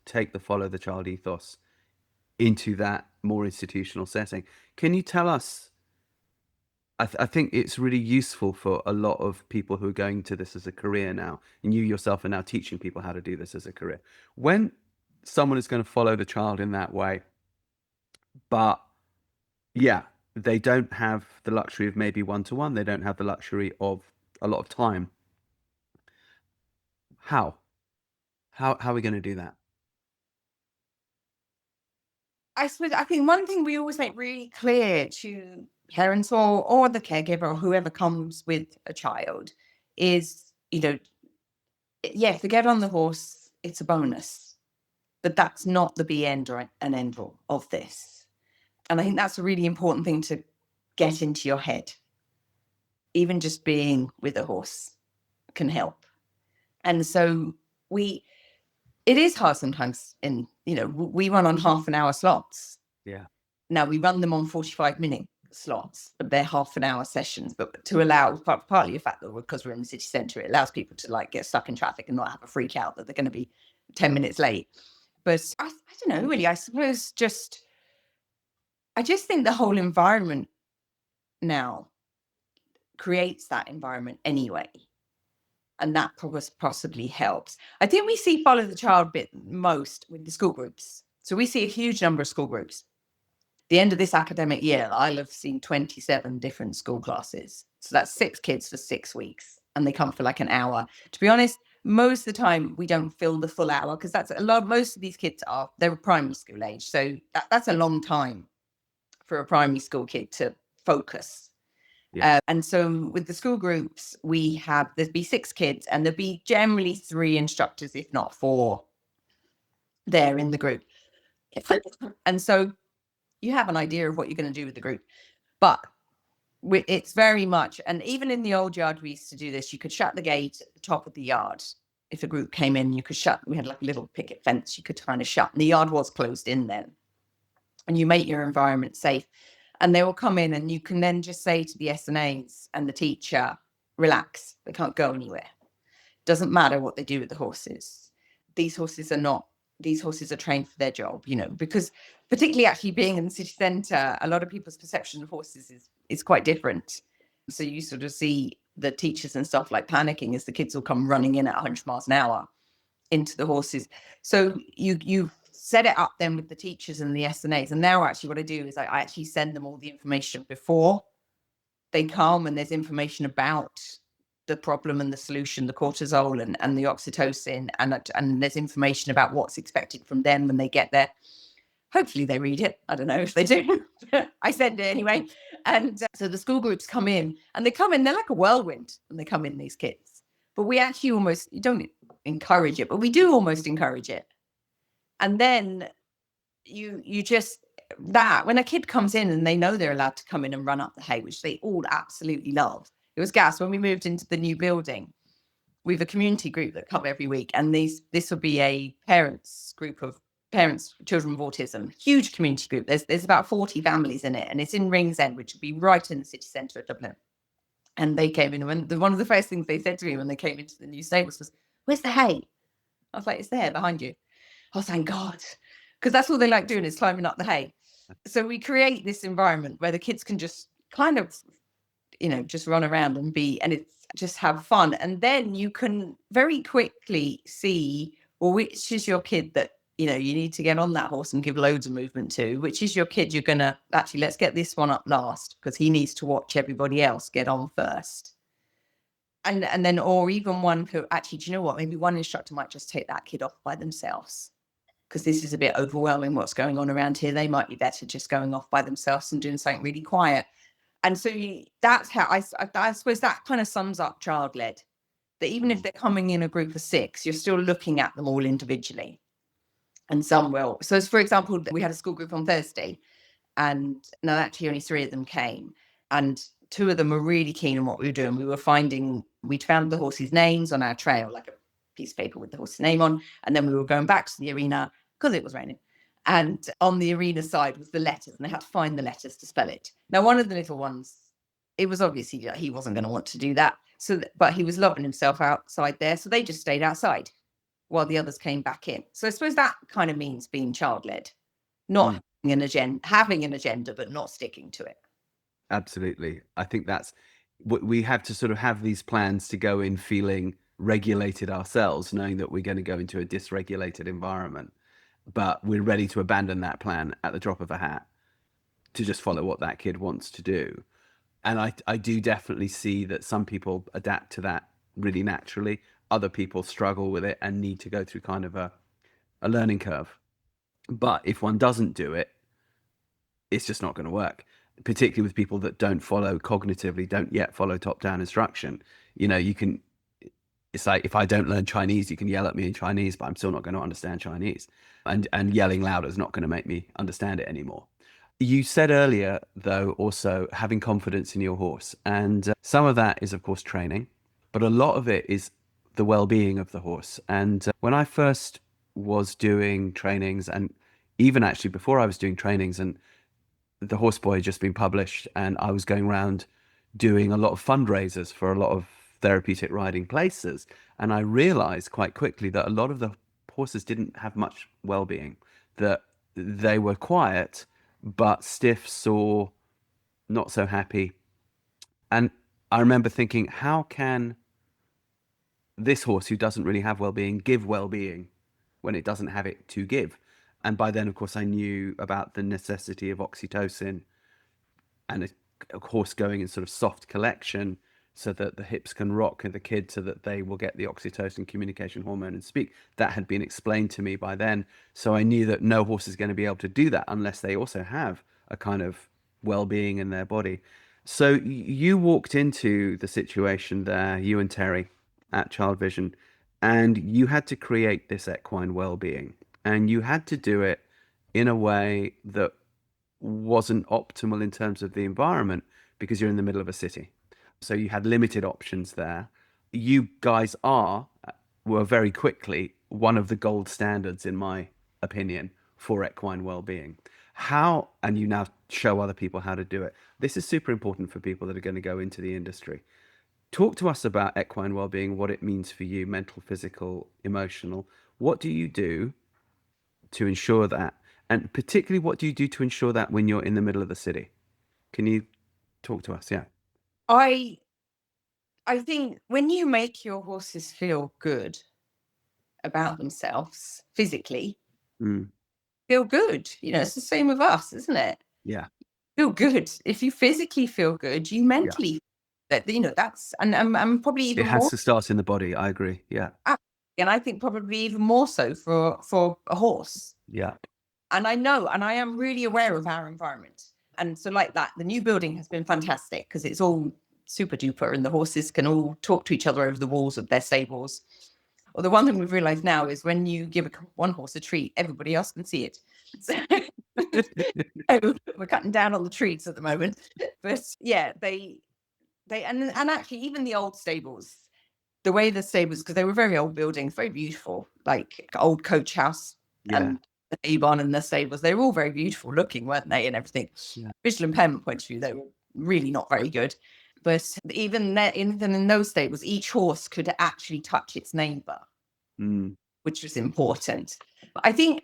take the follow the child ethos into that more institutional setting. Can you tell us? I think it's really useful for a lot of people who are going to this as a career now, and you yourself are now teaching people how to do this as a career. When someone is going to follow the child in that way, but yeah, they don't have the luxury of maybe one-to-one, they don't have the luxury of a lot of time. How? How are we going to do that? I think one thing we always make really clear to parents or the caregiver or whoever comes with a child is, yeah, to get on the horse, it's a bonus, but that's not the be end or an end all of this. And I think that's a really important thing to get into your head. Even just being with a horse can help. And so it is hard sometimes we run on half an hour slots. Yeah. Now we run them on 45-minute slots, but they're half an hour sessions, but to allow partly the fact that because we're in the city centre, it allows people to get stuck in traffic and not have a freak out that they're going to be 10 minutes late. But I don't know, really, I suppose I just think the whole environment now creates that environment anyway. And that possibly helps. I think we see follow the child bit most with the school groups. So we see a huge number of school groups. The end of this academic year, I'll have seen 27 different school classes. So that's 6 kids for 6 weeks, and they come for like an hour. To be honest, most of the time we don't fill the full hour, because that's a lot. Most of these kids they're primary school age. So that's a long time for a primary school kid to focus. Yeah. And so with the school groups, there'd be 6 kids, and there'd be generally 3 instructors, if not 4, there in the group. And so you have an idea of what you're going to do with the group. But it's very much, and even in the old yard, we used to do this. You could shut the gate at the top of the yard. If a group came in, we had like a little picket fence you could kind of shut. And the yard was closed in then. And you make your environment safe. And they will come in, and you can then just say to the SNAs and the teacher, relax, they can't go anywhere. Doesn't matter what they do with the horses. These horses are trained for their job, because particularly actually being in the city centre, a lot of people's perception of horses is quite different. So you sort of see the teachers and stuff like panicking as the kids will come running in at 100 miles an hour into the horses. So you set it up then with the teachers and the SNAs. And now actually what I do is I actually send them all the information before they come, and there's information about the problem and the solution, the cortisol and the oxytocin, and there's information about what's expected from them when they get there. Hopefully they read it. I don't know if they do. I send it anyway. And so the school groups come in, and they're like a whirlwind when they come in, these kids. But we actually you don't encourage it, but we do almost encourage it. And then you just, when a kid comes in and they know they're allowed to come in and run up the hay, which they all absolutely love. It was gas when we moved into the new building. We have a community group that come every week, and this will be a group of parents, children with autism, huge community group. There's about 40 families in it, and it's in Ringsend, which would be right in the city centre of Dublin. And they came in, and one of the first things they said to me when they came into the new stables was, "Where's the hay?" I was like, "It's there behind you." Oh, thank God. Because that's all they like doing, is climbing up the hay. So we create this environment where the kids can just kind of, just run around and it's just have fun. And then you can very quickly see, well, which is your kid that, you need to get on that horse and give loads of movement to, which is your kid you're going to actually, let's get this one up last, because he needs to watch everybody else get on first. And then, or even one who actually, do you know what, maybe one instructor might just take that kid off by themselves, because this is a bit overwhelming what's going on around here. They might be better just going off by themselves and doing something really quiet. And so that's how I suppose that kind of sums up child-led, that even if they're coming in a group of 6, you're still looking at them all individually. And some will. So as for example, we had a school group on Thursday, and no, actually only 3 of them came. And 2 of them were really keen on what we were doing. We'd found the horses' names on our trail, like a piece of paper with the horse's name on. And then we were going back to the arena because it was raining. And on the arena side was the letters, and they had to find the letters to spell it. Now, one of the little ones, it was obviously that he wasn't going to want to do that. But he was loving himself outside there. So they just stayed outside while the others came back in. So I suppose that kind of means being child-led, not having an agenda, but not sticking to it. Absolutely. I think that's what we have to sort of have, these plans to go in feeling regulated ourselves, knowing that we're going to go into a dysregulated environment, but we're ready to abandon that plan at the drop of a hat to just follow what that kid wants to do. And I do definitely see that some people adapt to that really naturally. Other people struggle with it and need to go through kind of a learning curve. But if one doesn't do it, it's just not going to work, particularly with people that don't yet follow top-down instruction. It's like, if I don't learn Chinese, you can yell at me in Chinese, but I'm still not going to understand Chinese. And yelling louder is not going to make me understand it anymore. You said earlier, though, also having confidence in your horse. And some of that is, of course, training, but a lot of it is the well-being of the horse. And when I first was doing trainings, and even actually before I was doing trainings, and the Horse Boy had just been published, and I was going around doing a lot of fundraisers for a lot of therapeutic riding places. And I realized quite quickly that a lot of the horses didn't have much well-being, that they were quiet, but stiff, sore, not so happy. And I remember thinking, how can this horse who doesn't really have well-being give well-being when it doesn't have it to give. And by then, of course, I knew about the necessity of oxytocin and a horse going in sort of soft collection so that the hips can rock the kid so that they will get the oxytocin communication hormone and speak. That had been explained to me by then. So I knew that no horse is going to be able to do that unless they also have a kind of well-being in their body. So you walked into the situation there, you and Terry at ChildVision, and you had to create this equine well-being. And you had to do it in a way that wasn't optimal in terms of the environment because you're in the middle of a city. So you had limited options there. You guys were very quickly one of the gold standards, in my opinion, for equine well-being. How, and you now show other people how to do it. This is super important for people that are going to go into the industry. Talk to us about equine well-being, what it means for you, mental, physical, emotional. What do you do to ensure that? And particularly, what do you do to ensure that when you're in the middle of the city? Can you talk to us? Yeah. I think when you make your horses feel good about themselves physically, Mm, feel good. It's the same with us, isn't it? yeah. Feel good. If you physically feel good, you Yeah. mentally that's and probably It even has more. to start in the body. I agree. Yeah. And I think probably even more so for a horse. Yeah. And I know, and I am really aware of our environment. And so like that, the new building has been fantastic because it's all super duper and the horses can all talk to each other over the walls of their stables. Or the one thing we've realized now is when you give one horse a treat, everybody else can see it. So we're cutting down on the treats at the moment. But yeah, and actually even the old stables, the way the stables, because they were very old buildings, very beautiful, like old coach house Yeah. and the Avon and the stables, they were all very beautiful looking, weren't they? And everything. Yeah. Visual impairment point of view, they were really not very good. But even in those stables, each horse could actually touch its neighbor, Mm, which was important. I think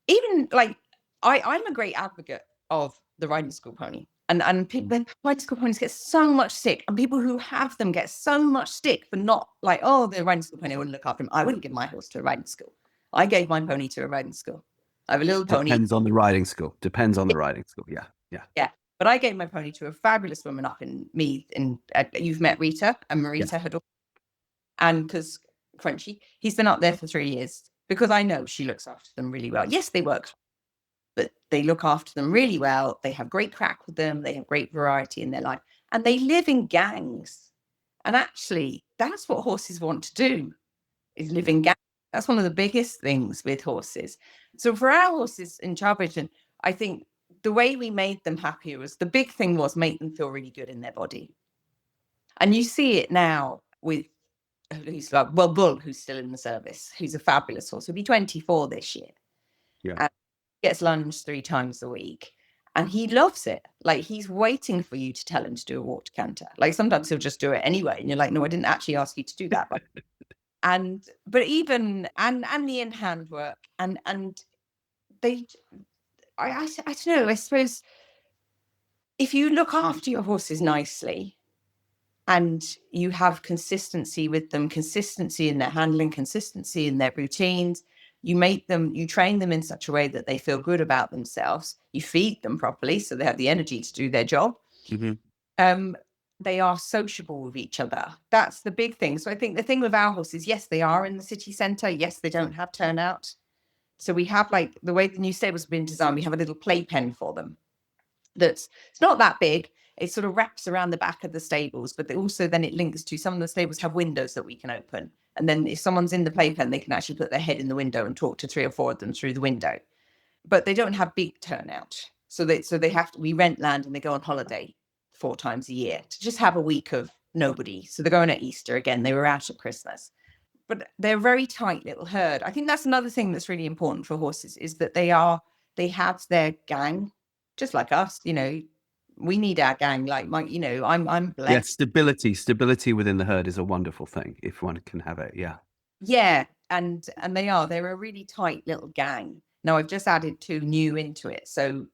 even like I'm a great advocate of the riding school pony. And mm. people, riding school ponies get so much stick, and people who have them get so much stick for not like, oh, the riding school pony, I wouldn't look after him. I wouldn't give my horse to a riding school. I gave my pony to a riding school. I have a little pony. Depends on the riding school. Depends on the riding school. Yeah. Yeah. Yeah. But I gave my pony to a fabulous woman up in Meath. You've met Rita, and Yeah. Marita had, and because Crunchy, he's been up there for 3 years because I know she looks after them really well. Yes, they work, but they look after them really well. They have great crack with them. They have great variety in their life, and they live in gangs. And actually, that's what horses want to do, is live in gangs. That's one of the biggest things with horses. So for our horses in ChildVision, I think the way we made them happier was the big thing was make them feel really good in their body. And you see it now with who's like, well, Bull, who's still in the service, who's a fabulous horse. He'll be 24 this year. Yeah. And gets lunch 3 times a week. And he loves it. Like he's waiting for you to tell him to do a walk to canter. Like sometimes he'll just do it anyway. And you're like, no, I didn't actually ask you to do that. But even and the in-hand work and they I don't know, I suppose if you look after your horses nicely and you have consistency with them, consistency in their handling, consistency in their routines, you train them in such a way that they feel good about themselves, you feed them properly so they have the energy to do their job. Mm-hmm. They are sociable with each other. That's the big thing. So I think the thing with our horses, yes, they are in the city centre. Yes, they don't have turnout. So we have, like, the way the new stables have been designed, we have a little playpen for them. It's not that big. It sort of wraps around the back of the stables, but also then it links to some of the stables have windows that we can open. And then if someone's in the playpen, they can actually put their head in the window and talk to 3 or 4 of them through the window. But they don't have big turnout. So they have to, we rent land and they go on holiday 4 times a year to just have a week of nobody. So they're going at Easter again. They were out at Christmas. But they're a very tight little herd. I think that's another thing that's really important for horses is that they have their gang, just like us. We need our gang. Like I'm Yeah. blessed. Stability within the herd is a wonderful thing if one can have it. Yeah. Yeah, and they're a really tight little gang. Now I've just added 2 new into it, so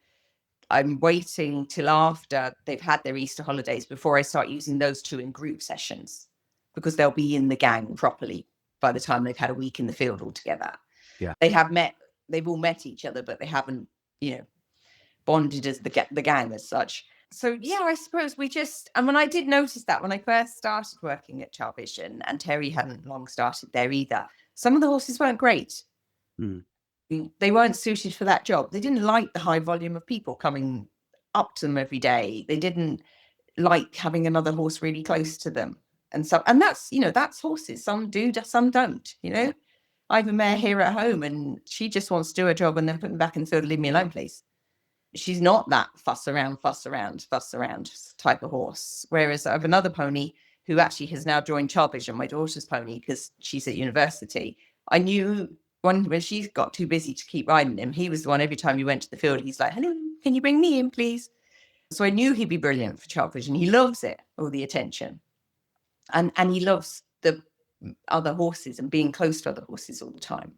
I'm waiting till after they've had their Easter holidays before I start using those 2 in group sessions. because they'll be in the gang properly by the time they've had a week in the field altogether. Yeah. They've all met each other, but they haven't, bonded as the gang as such. So yeah, I suppose and when I did notice that when I first started working at ChildVision, and Terry hadn't long started there either, some of the horses weren't great. Mm. They weren't suited for that job. They didn't like the high volume of people coming up to them every day. They didn't like having another horse really close to them. And that's horses. Some do, some don't, I have a mare here at home and she just wants to do her job and then put them back in the field, leave me alone, please. She's not that fuss around type of horse. Whereas I have another pony who actually has now joined ChildVision, my daughter's pony, because she's at university. I knew when she got too busy to keep riding him, he was the one every time you went to the field, he's like, hello, can you bring me in, please? So I knew he'd be brilliant for ChildVision. He loves it, all the attention. And he loves the other horses and being close to other horses all the time.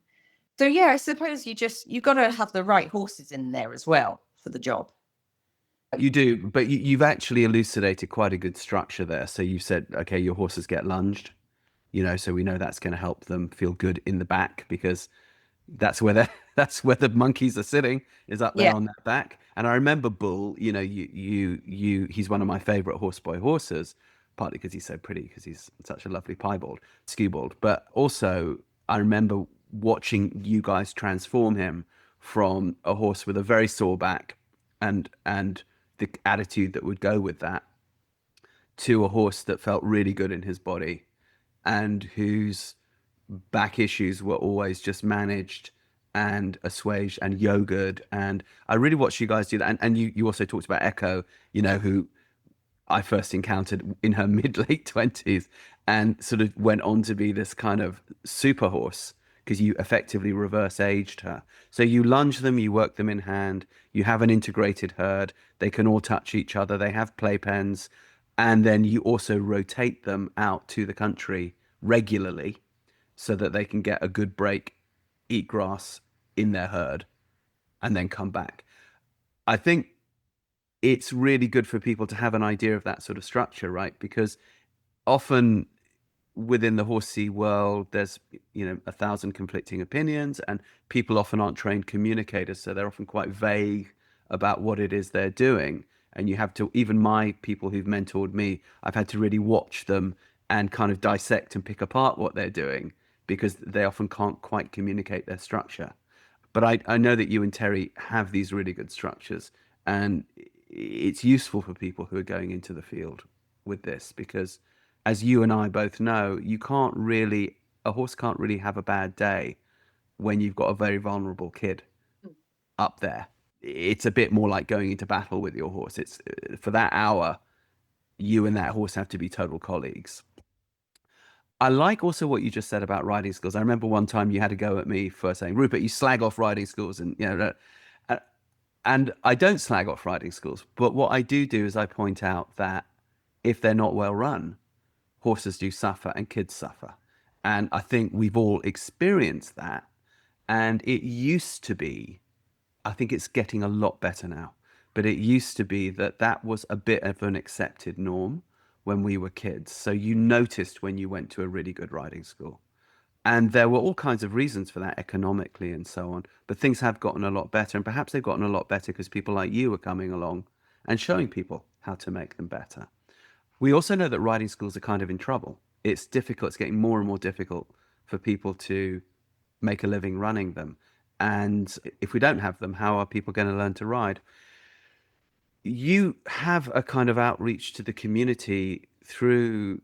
So yeah, I suppose you've got to have the right horses in there as well for the job. You do, but you've actually elucidated quite a good structure there. So you've said, okay, your horses get lunged, so we know that's going to help them feel good in the back, because that's where the monkeys are sitting, is up there on that back. And I remember Bull, he's one of my favorite horseboy horses, partly because he's so pretty, because he's such a lovely piebald, skewbald. But also I remember watching you guys transform him from a horse with a very sore back and the attitude that would go with that, to a horse that felt really good in his body and whose back issues were always just managed and assuaged and yogaed. And I really watched you guys do that. And you also talked about Echo, who I first encountered in her mid-late 20s and sort of went on to be this kind of super horse, because you effectively reverse aged her. So you lunge them, you work them in hand, you have an integrated herd, they can all touch each other, they have playpens, and then you also rotate them out to the country regularly so that they can get a good break, eat grass in their herd, and then come back. I think it's really good for people to have an idea of that sort of structure, right? Because often within the horsey world, there's 1,000 conflicting opinions, and people often aren't trained communicators, so they're often quite vague about what it is they're doing. And you have to, even my people who've mentored me, I've had to really watch them and kind of dissect and pick apart what they're doing, because they often can't quite communicate their structure. But I know that you and Terry have these really good structures, and it's useful for people who are going into the field with this, because as you and I both know, a horse can't really have a bad day when you've got a very vulnerable kid up there. It's a bit more like going into battle with your horse. It's for that hour, you and that horse have to be total colleagues. I like also what you just said about riding schools. I remember one time you had a go at me for saying, Rupert, you slag off riding schools, and I don't slag off riding schools. But what I do is I point out that if they're not well run, horses do suffer and kids suffer. And I think we've all experienced that. And it used to be, I think it's getting a lot better now, but it used to be that was a bit of an accepted norm when we were kids. So you noticed when you went to a really good riding school. And there were all kinds of reasons for that, economically and so on. But things have gotten a lot better. And perhaps they've gotten a lot better because people like you are coming along and showing people how to make them better. We also know that riding schools are kind of in trouble. It's difficult. It's getting more and more difficult for people to make a living running them. And if we don't have them, how are people going to learn to ride? You have a kind of outreach to the community through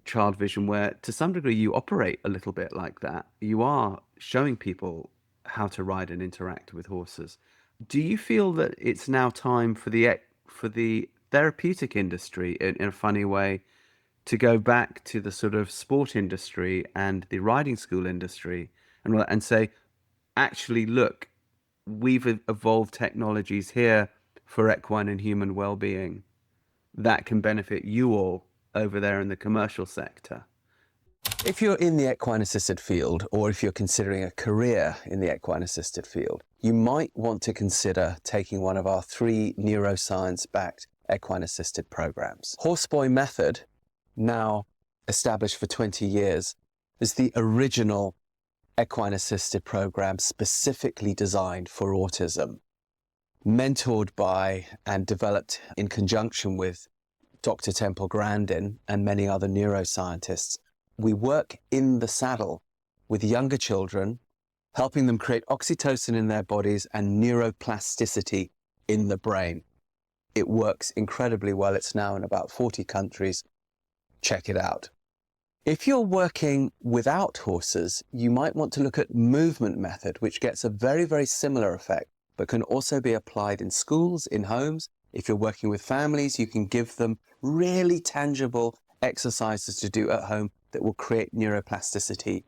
ChildVision where to some degree you operate a little bit like that. You are showing people how to ride and interact with horses. Do you feel that it's now time for the therapeutic industry in a funny way to go back to the sort of sport industry and the riding school industry and say, actually, look, we've evolved technologies here for equine and human well-being that can benefit you all over there in the commercial sector? If you're in the equine assisted field, or if you're considering a career in the equine assisted field, you might want to consider taking one of our 3 neuroscience-backed equine assisted programs. Horseboy Method now established for 20 years, is the original equine assisted program specifically designed for autism, mentored by and developed in conjunction with Dr. Temple Grandin and many other neuroscientists. We work in the saddle with younger children, helping them create oxytocin in their bodies and neuroplasticity in the brain. It works incredibly well. It's now in about 40 countries. Check it out. If you're working without horses, you might want to look at movement method, which gets a very, very similar effect, but can also be applied in schools, in homes. If you're working with families, you can give them really tangible exercises to do at home that will create neuroplasticity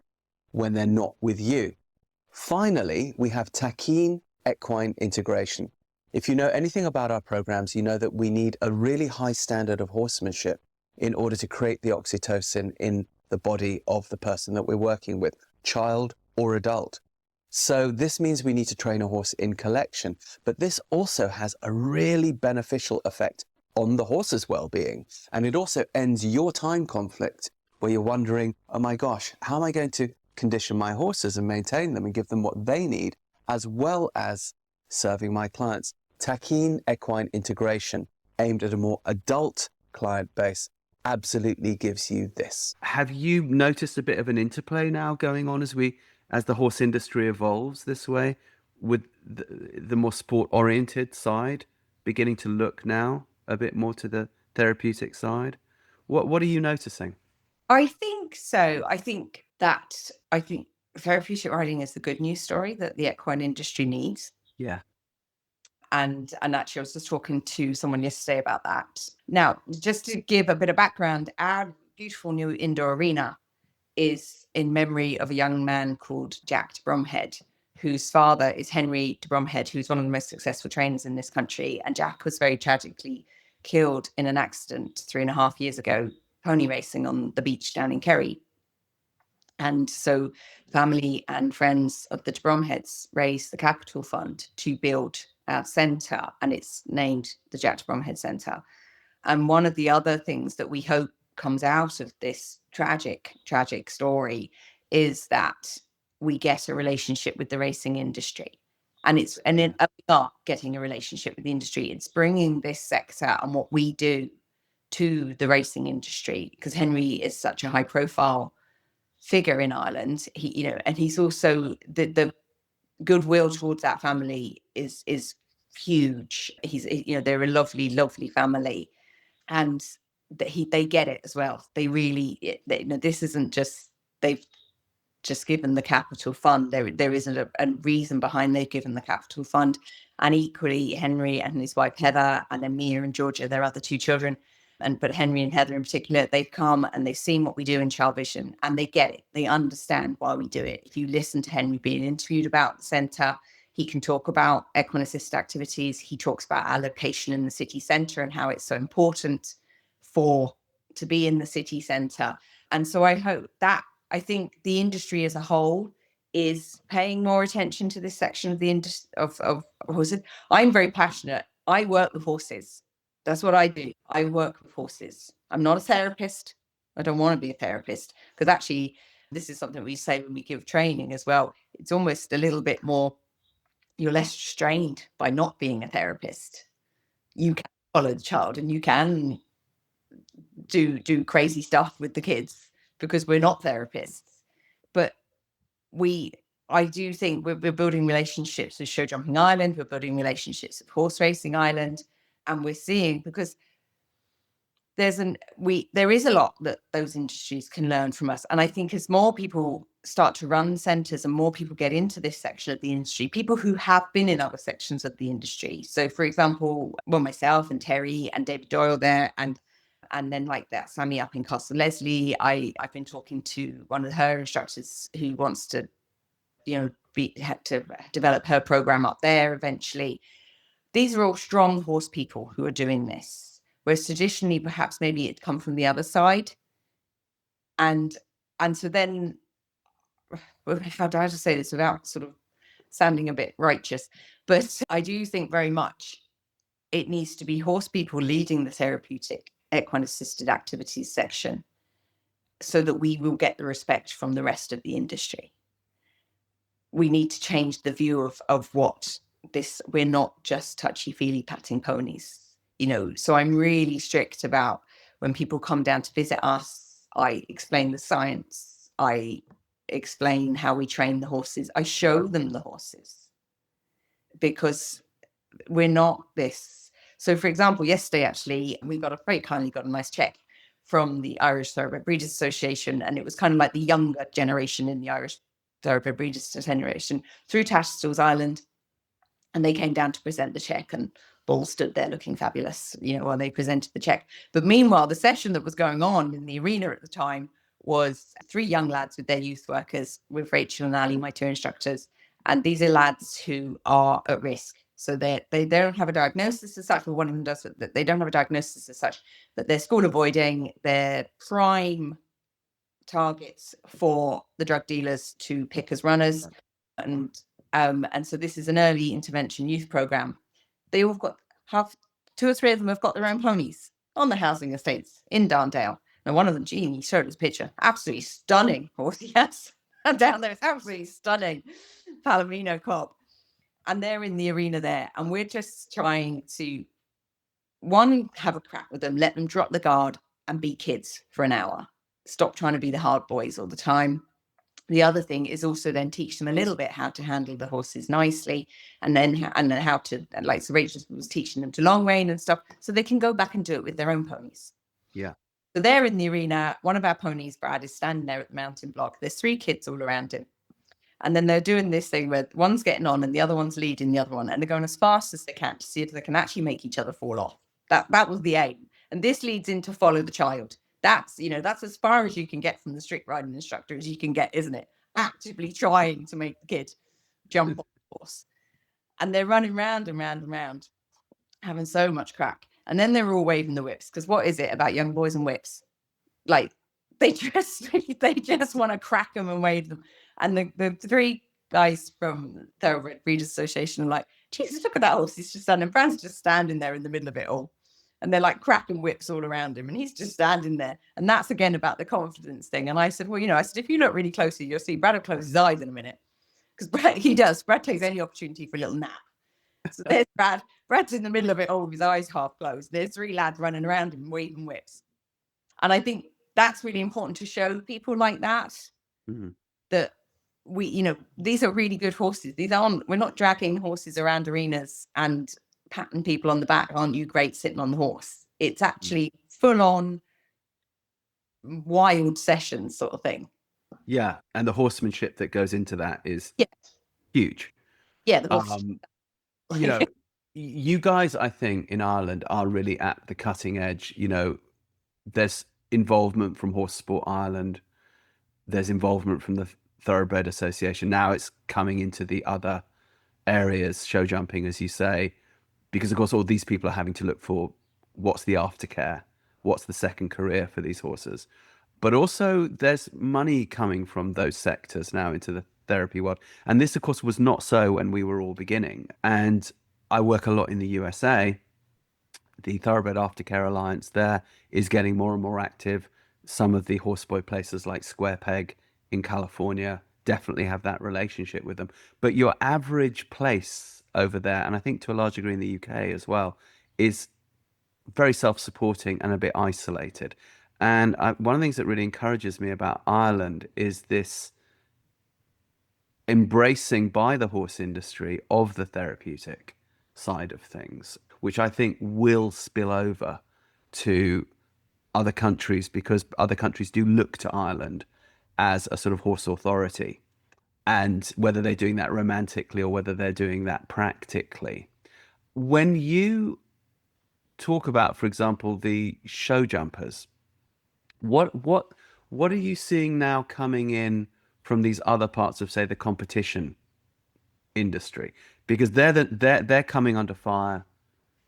when they're not with you. Finally, we have taquine equine integration. If you know anything about our programs, you know that we need a really high standard of horsemanship in order to create the oxytocin in the body of the person that we're working with, child or adult. So this means we need to train a horse in collection, but this also has a really beneficial effect on the horse's well-being. And it also ends your time conflict where you're wondering, oh my gosh, how am I going to condition my horses and maintain them and give them what they need, as well as serving my clients? Taquine equine integration, aimed at a more adult client base, absolutely gives you this. Have you noticed a bit of an interplay now going on as the horse industry evolves this way, with the more sport-oriented side beginning to look now a bit more to the therapeutic side? What are you noticing? I think so. I think therapeutic riding is the good news story that the equine industry needs. Yeah. And actually, I was just talking to someone yesterday about that. Now, just to give a bit of background, our beautiful new indoor arena is in memory of a young man called Jack de Bromhead, whose father is Henry de Bromhead, who's one of the most successful trainers in this country. And Jack was very tragically killed in an accident 3.5 years ago, pony racing on the beach down in Kerry. And so family and friends of the de Bromheads raised the capital fund to build our centre, and it's named the Jack de Bromhead Centre. And one of the other things that we hope comes out of this tragic story is that we get a relationship with the racing industry. And we are getting a relationship with the industry. It's bringing this sector and what we do to the racing industry, because Henry is such a high profile figure in Ireland. And he's also the goodwill towards that family is huge. They're a lovely, lovely family, and they get it as well. They really, this isn't just they've just given the capital fund. There isn't a reason behind they've given the capital fund. And equally, Henry and his wife Heather, and then Mia and Georgia, their other two children, but Henry and Heather in particular, they've come and they've seen what we do in ChildVision, and they get it. They understand why we do it. If you listen to Henry being interviewed about the centre, he can talk about equine assisted activities. He talks about our location in the city centre and how it's so important to be in the city centre. And so I think the industry as a whole is paying more attention to this section of the industry of horses. I'm very passionate. I work with horses. That's what I do. I work with horses. I'm not a therapist. I don't want to be a therapist, because actually, this is something we say when we give training as well. It's almost a little bit more, you're less restrained by not being a therapist. You can follow the child and you can do crazy stuff with the kids because we're not therapists. But I do think we're building relationships with Show Jumping Ireland, we're building relationships with Horse Racing Ireland, and we're seeing, because there is a lot that those industries can learn from us. And I think as more people start to run centres and more people get into this section of the industry, people who have been in other sections of the industry. So, for example, myself and Terry and David Doyle there, and then like that Sammy up in Castle Leslie, I've been talking to one of her instructors who wants to, had to develop her program up there eventually. These are all strong horse people who are doing this, whereas traditionally, perhaps maybe it come from the other side. And so then, how do I just say this without sort of sounding a bit righteous? But I do think very much it needs to be horse people leading the therapeutic equine assisted activities section. so that we will get the respect from the rest of the industry. We need to change the view of what this, we're not just touchy-feely patting ponies, so I'm really strict about when people come down to visit us. I explain the science, I explain how we train the horses, I show them the horses, because we're not this. So for example, yesterday actually we very kindly got a nice check from the Irish Thoroughbred Breeders Association, and it was kind of like the younger generation in the Irish Thoroughbred Breeders Generation through Tattersalls Island, and they came down to present the check, and Bull stood there looking fabulous, while they presented the check. But meanwhile, the session that was going on in the arena at the time was 3 young lads with their youth workers, with Rachel and Ali, my 2 instructors. And these are lads who are at risk. So they don't have a diagnosis as such, but one of them does, that they don't have a diagnosis as such, that they're school avoiding, they're prime targets for the drug dealers to pick as runners. And so this is an early intervention youth program. They all got 2 or 3 of them have got their own ponies on the housing estates in Darndale. Now, one of them, Jean, he showed us a picture, absolutely stunning horse. Yes, down there, it's absolutely stunning Palomino cob. And they're in the arena there, and we're just trying to, one, have a crack with them, let them drop the guard and be kids for an hour. Stop trying to be the hard boys all the time. The other thing is also then teach them a little bit how to handle the horses nicely, and then how to, like, so Rachel was teaching them to long rein and stuff, so they can go back and do it with their own ponies. Yeah. So they're in the arena. One of our ponies, Brad, is standing there at the mountain block. There's 3 kids all around him. And then they're doing this thing where one's getting on and the other one's leading the other one, and they're going as fast as they can to see if they can actually make each other fall off. That was the aim. And this leads into follow the child. That's as far as you can get from the strict riding instructor as you can get, isn't it? Actively trying to make the kid jump off the horse. And they're running round and round and round, having so much crack. And then they're all waving the whips, because what is it about young boys and whips? Like, they just want to crack them and wave them. And the 3 guys from Thoroughbred Breeders Association are like, Jesus, look at that horse. He's just standing. Brad's just standing there in the middle of it all. And they're like cracking whips all around him, and he's just standing there. And that's again about the confidence thing. And I said, well, if you look really closely, you'll see Brad will close his eyes in a minute. Because Brad takes any opportunity for a little nap. So there's Brad. Brad's in the middle of it all with his eyes half closed. There's 3 lads running around him waving whips. And I think that's really important to show people like that, that these are really good horses. We're not dragging horses around arenas and patting people on the back. Aren't you great sitting on the horse? It's actually full on wild sessions sort of thing. Yeah. And the horsemanship that goes into that is huge. Yeah. The horse. You guys, I think, in Ireland are really at the cutting edge. There's involvement from Horse Sport Ireland. There's involvement from the Thoroughbred Association. Now it's coming into the other areas, show jumping, as you say, because of course all these people are having to look for what's the aftercare, what's the second career for these horses. But also there's money coming from those sectors now into the therapy world. And this, of course, was not so when we were all beginning. And I work a lot in the USA. The Thoroughbred Aftercare Alliance there is getting more and more active. Some of the horseboy places like Square Peg in California definitely have that relationship with them. But your average place over there, and I think to a large degree in the UK as well, is very self-supporting and a bit isolated. And one of the things that really encourages me about Ireland is this embracing by the horse industry of the therapeutic side of things, which I think will spill over to other countries, because other countries do look to Ireland as a sort of horse authority, and whether they're doing that romantically or whether they're doing that practically. When you talk about, for example, the show jumpers, what are you seeing now coming in from these other parts of, say, the competition industry? Because they're coming under fire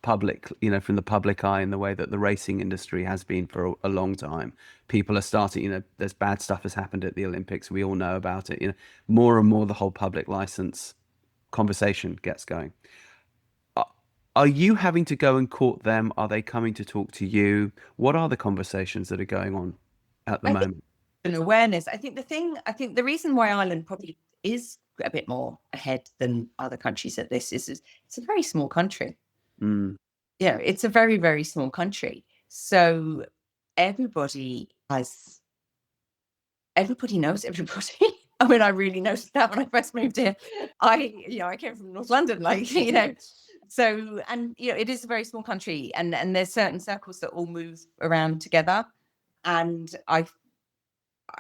public, from the public eye, in the way that the racing industry has been for a long time. People are starting, there's bad stuff has happened at the Olympics. We all know about it. More and more the whole public license conversation gets going. Are you having to go and court them? Are they coming to talk to you? What are the conversations that are going on at the moment? an awareness. I think the reason why Ireland probably is a bit more ahead than other countries at this is it's a very small country. Mm. Yeah, it's a very, very small country. So everybody knows everybody. I mean, I really noticed that when I first moved here. I came from North London, so, and, it is a very small country, and there's certain circles that all move around together. And I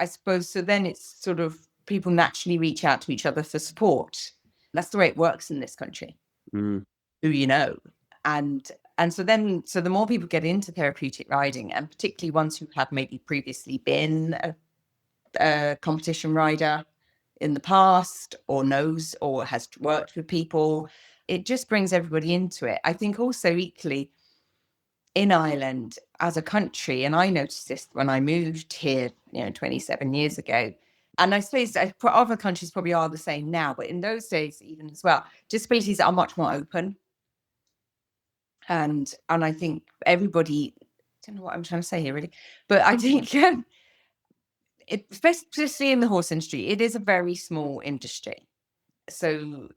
suppose, so then it's sort of people naturally reach out to each other for support. That's the way it works in this country. Mm. Who you know. And so the more people get into therapeutic riding, and particularly ones who have maybe previously been a competition rider in the past, or knows or has worked with people, it just brings everybody into it. I think also equally in Ireland as a country, and I noticed this when I moved here, 27 years ago. And I suppose other countries probably are the same now, but in those days, even as well, disabilities are much more open. And I think everybody, I don't know what I'm trying to say here really, but I think especially in the horse industry, it is a very small industry. So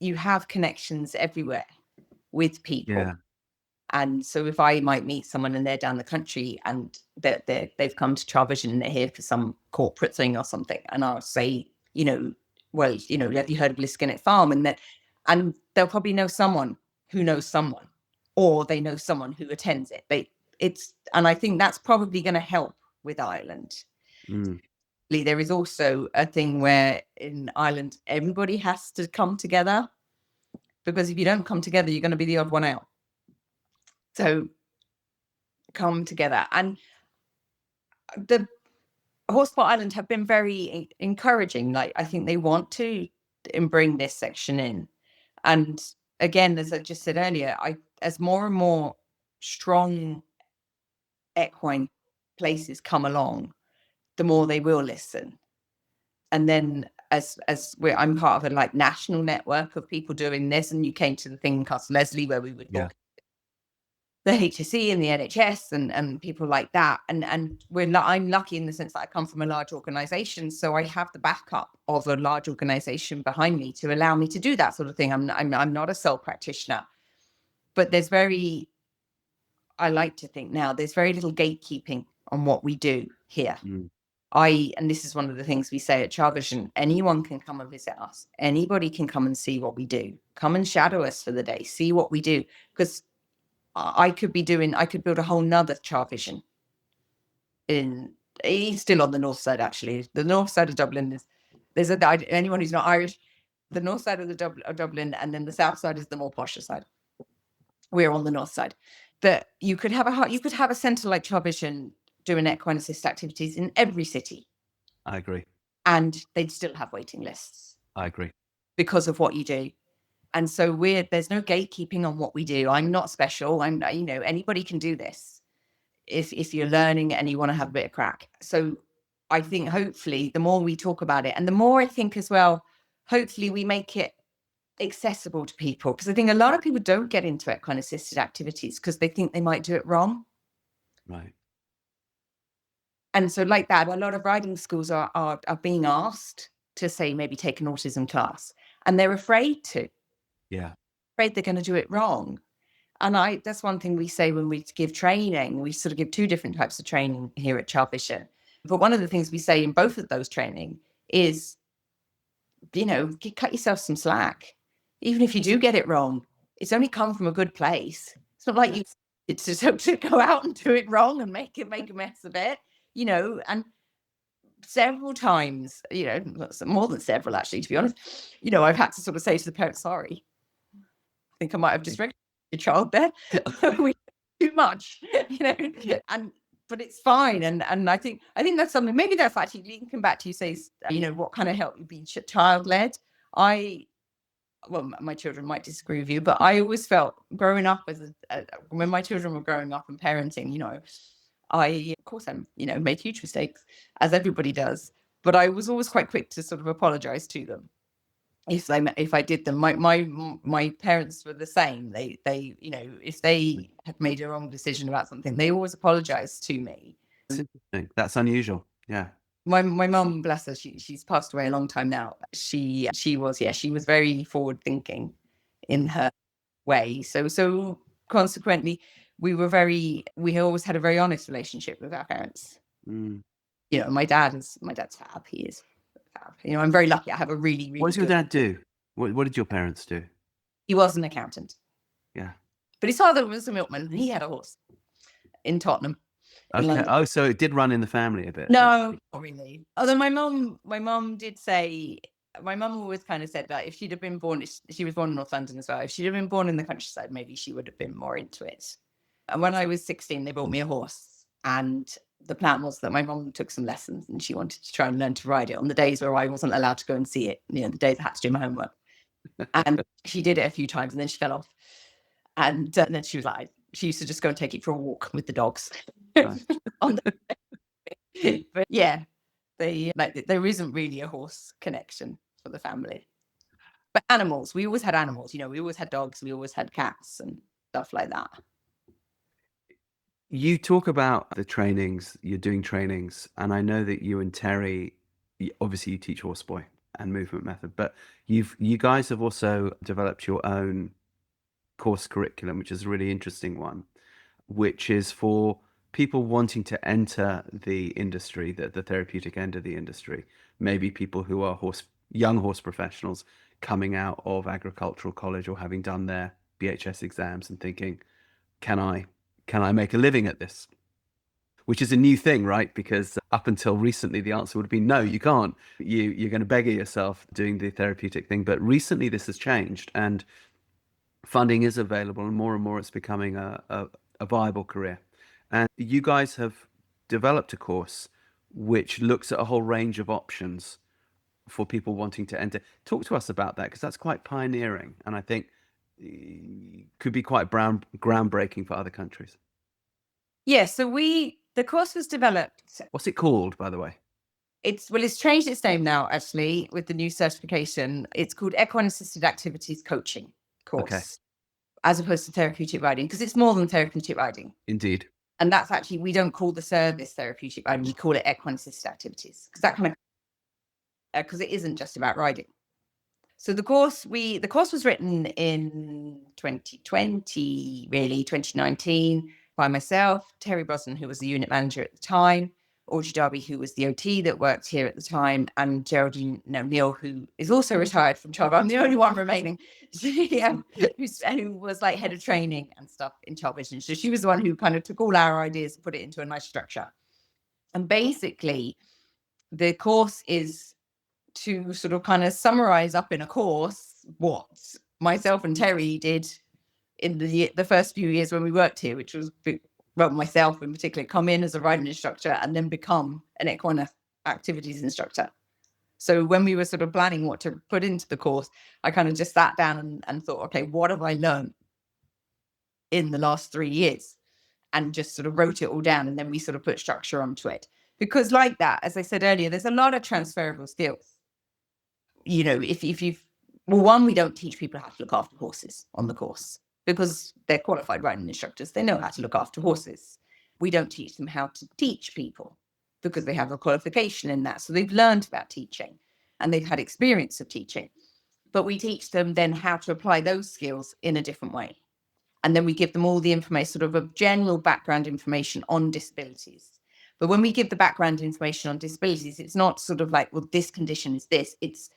you have connections everywhere with people. Yeah. And so if I might meet someone and they're down the country and they've come to ChildVision and they're here for some corporate thing or something, and I'll say, well, have you heard of Liskinnet Farm? And they'll probably know someone who knows someone, or they know someone who attends it. And I think that's probably going to help with Ireland. Mm. There is also a thing where in Ireland, everybody has to come together, because if you don't come together, you're going to be the odd one out. So come together. And the Horseport Ireland have been very encouraging. Like, I think they want to bring this section in. And again, as I just said earlier, as more and more strong equine places come along, the more they will listen. And then I'm part of a national network of people doing this, and you came to the thing in Castle Leslie where we would talk the HSE and the NHS and people like that. And I'm lucky in the sense that I come from a large organization, so I have the backup of a large organization behind me to allow me to do that sort of thing. I'm not a sole practitioner, but I like to think now there's very little gatekeeping on what we do here. Mm. And this is one of the things we say at ChildVision: anyone can come and visit us. Anybody can come and see what we do. Come and shadow us for the day, see what we do. Because I could build a whole nother ChildVision he's still on the north side, actually. The north side of Dublin anyone who's not Irish, the north side of Dublin, and then the south side is the more posher side. We're on the north side. But you could have a centre like ChildVision doing equine assist activities in every city. I agree. And they'd still have waiting lists. I agree. Because of what you do. And so there's no gatekeeping on what we do. I'm not special. Anybody can do this if you're learning and you want to have a bit of crack. So I think hopefully the more we talk about it, and the more I think as well, hopefully we make it accessible to people. Because I think a lot of people don't get into equine assisted activities because they think they might do it wrong. Right. And so like that, a lot of riding schools are being asked to say maybe take an autism class, and they're afraid to. Yeah. Afraid they're going to do it wrong. And that's one thing we say when we give training. We sort of give two different types of training here at ChildVision. But one of the things we say in both of those training is, cut yourself some slack. Even if you do get it wrong, it's only come from a good place. It's not like it's just to go out and do it wrong and make a mess of it, and several times, more than several actually, to be honest, I've had to sort of say to the parent, sorry, I think I might have disrespected your child there. Too much, but it's fine. And I think that's something, maybe that's actually linking back to you say, what kind of help you be child-led. My children might disagree with you, but I always felt growing up when my children were growing up and parenting, of course, made huge mistakes, as everybody does, but I was always quite quick to sort of apologize to them if I did them. My parents were the same. They if they had made a wrong decision about something, they always apologized to me. That's interesting. That's unusual. Yeah. My mum, bless her, she's passed away a long time now. She was very forward thinking in her way. So consequently, we always had a very honest relationship with our parents. Mm. My dad's fab. He is fab. I'm very lucky. I have a really, really What does your good. dad do? What did your parents do? He was an accountant, Yeah. but his father was a milkman. He had a horse in Tottenham, in Okay. London. Oh, so it did run in the family a bit. No, not really. Although my mum did say, my mum always kind of said that if she'd have been born, she was born in North London as well. If she'd have been born in the countryside, maybe she would have been more into it. And when I was 16, they bought me a horse. And the plan was that my mum took some lessons and she wanted to try and learn to ride it on the days where I wasn't allowed to go and see it, the days I had to do my homework. And she did it a few times and then she fell off. And then she was like, she used to just go and take it for a walk with the dogs. Right. On but yeah, there isn't really a horse connection for the family. But animals, we always had animals. We always had dogs, we always had cats and stuff like that. You talk about the trainings, you're doing trainings, and I know that you and Terry, obviously you teach horseboy and movement method, but you guys have also developed your own course curriculum, which is a really interesting one, which is for people wanting to enter the industry, the therapeutic end of the industry, maybe people who are young horse professionals coming out of agricultural college or having done their BHS exams and thinking, can I make a living at this? Which is a new thing, right? Because up until recently, the answer would have been no, you can't. You're going to beggar yourself doing the therapeutic thing. But recently, this has changed, and funding is available, and more it's becoming a viable career. And you guys have developed a course which looks at a whole range of options for people wanting to enter. Talk to us about that, because that's quite pioneering, and I think could be quite groundbreaking for other countries. Yeah, so the course was developed. What's it called, by the way? It's changed its name now, actually, with the new certification. It's called Equine Assisted Activities Coaching course, Okay. as opposed to therapeutic riding, because it's more than therapeutic riding. Indeed. And that's actually, we don't call the service therapeutic riding, we call it equine assisted activities, because it isn't just about riding. So the course was written in 2020, really 2019, by myself, Terry Brosnan, who was the unit manager at the time, Audrey Darby, who was the OT that worked here at the time, and Geraldine Neil, who is also retired from ChildVision. I'm the only one remaining, who was like head of training and stuff in ChildVision. So she was the one who kind of took all our ideas and put it into a nice structure. And basically, the course is to sort of kind of summarize up in a course what myself and Terry did in the first few years when we worked here, which was, well, myself in particular, come in as a riding instructor and then become an equine activities instructor. So when we were sort of planning what to put into the course, I kind of just sat down and thought, okay, what have I learned in the last 3 years? And just sort of wrote it all down, and then we sort of put structure onto it. Because like that, as I said earlier, there's a lot of transferable skills. If you've, well, one, we don't teach people how to look after horses on the course because they're qualified riding instructors. They know how to look after horses. We don't teach them how to teach people because they have a qualification in that. So they've learned about teaching and they've had experience of teaching. But we teach them then how to apply those skills in a different way. And then we give them all the information, sort of a general background information on disabilities. But when we give the background information on disabilities, it's not sort of like, well, this condition is this. It's,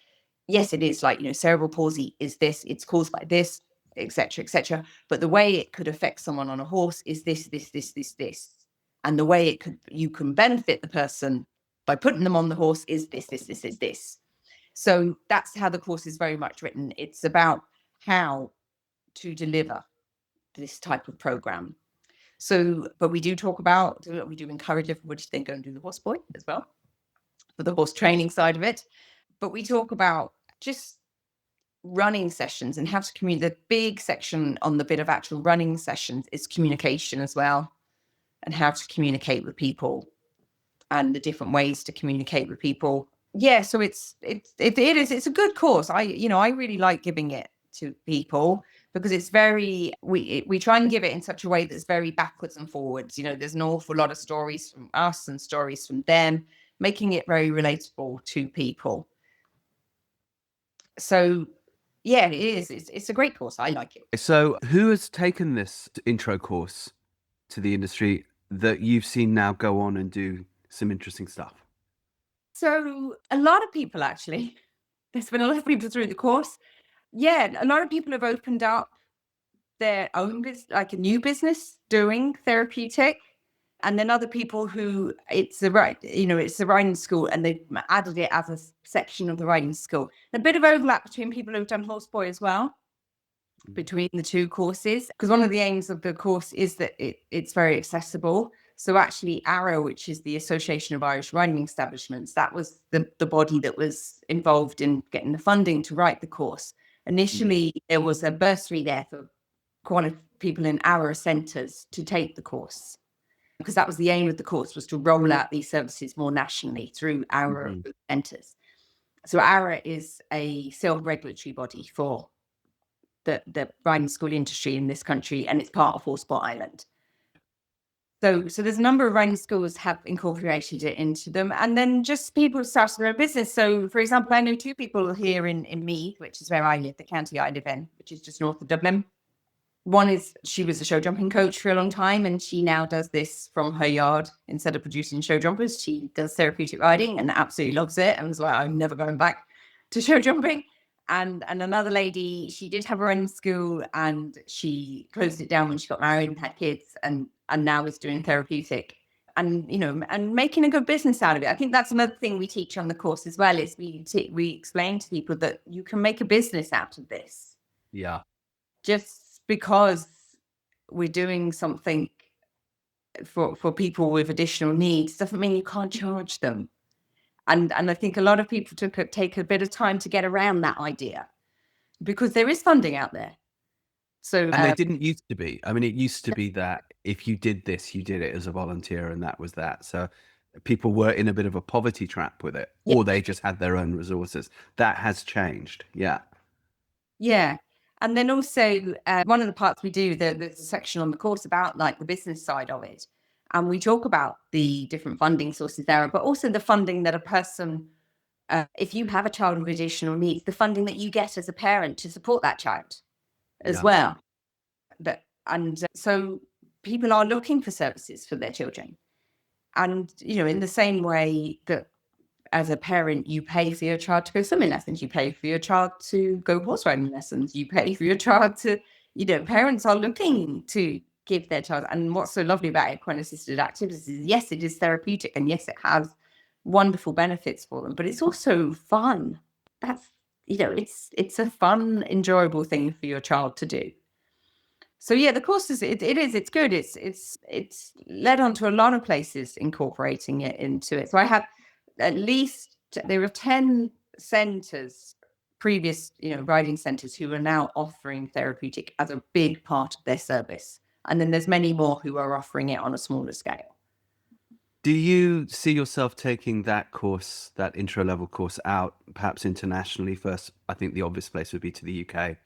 yes, it is like, cerebral palsy is this, it's caused by this, etc., etc. But the way it could affect someone on a horse is this. And the way you can benefit the person by putting them on the horse is this. So that's how the course is very much written. It's about how to deliver this type of program. So, but we do encourage everybody to then go and do the horse boy as well for the horse training side of it. But we talk about just running sessions and how to communicate. The big section on the bit of actual running sessions is communication as well, and how to communicate with people and the different ways to communicate with people. Yeah, so it's a good course. I really like giving it to people, because it's very, we try and give it in such a way that's very backwards and forwards. There's an awful lot of stories from us and stories from them, making it very relatable to people. So yeah, it is. It's a great course. I like it. So who has taken this intro course to the industry that you've seen now go on and do some interesting stuff? So a lot of people, actually. There's been a lot of people through the course. Yeah, a lot of people have opened up their own business, like a new business doing therapeutic. And then other people who it's the riding school, and they've added it as a section of the riding school. A bit of overlap between people who've done horseboy as well, between the two courses, because one of the aims of the course is that it's very accessible. So actually ARA, which is the Association of Irish Riding Establishments, that was the body that was involved in getting the funding to write the course. Initially, there was a bursary there for people in ARA centres to take the course, because that was the aim of the course, was to roll out these services more nationally through ARA centres. So ARA is a self-regulatory body for the riding school industry in this country, and it's part of Horsebot Island. So there's a number of riding schools have incorporated it into them, and then just people started their own business. So, for example, I know two people here in Meath, which is where I live, the county I live in, which is just north of Dublin. One is, she was a show jumping coach for a long time, and she now does this from her yard. Instead of producing show jumpers, she does therapeutic riding and absolutely loves it, and was like, I'm never going back to show jumping. And another lady, she did have her own school, and she closed it down when she got married and had kids, and now is doing therapeutic, and and making a good business out of it. I think that's another thing we teach on the course as well, is we explain to people that you can make a business out of this. Yeah. Just because we're doing something for people with additional needs doesn't mean you can't charge them. And I think a lot of people take a bit of time to get around that idea, because there is funding out there. So And they didn't used to be. I mean, it used to be that if you did this, you did it as a volunteer, and that was that. So people were in a bit of a poverty trap with it, or they just had their own resources. That has changed. Yeah. Yeah. And then also one of the parts we do, there's a section on the course about like the business side of it. And we talk about the different funding sources there, but also the funding that a person, if you have a child with additional needs, the funding that you get as a parent to support that child as well. So people are looking for services for their children. And, in the same way that as a parent, you pay for your child to go swimming lessons, you pay for your child to go horse riding lessons, you pay for your child to, parents are looking to give their child. And what's so lovely about equine assisted activities is, yes, it is therapeutic, and yes, it has wonderful benefits for them, but it's also fun. That's, it's a fun, enjoyable thing for your child to do. So yeah, the course it's good. It's led on to a lot of places incorporating it into it. So I have there are 10 centres, previous, riding centres, who are now offering therapeutic as a big part of their service. And then there's many more who are offering it on a smaller scale. Do you see yourself taking that course, that intro level course, out perhaps internationally first? I think the obvious place would be to the UK,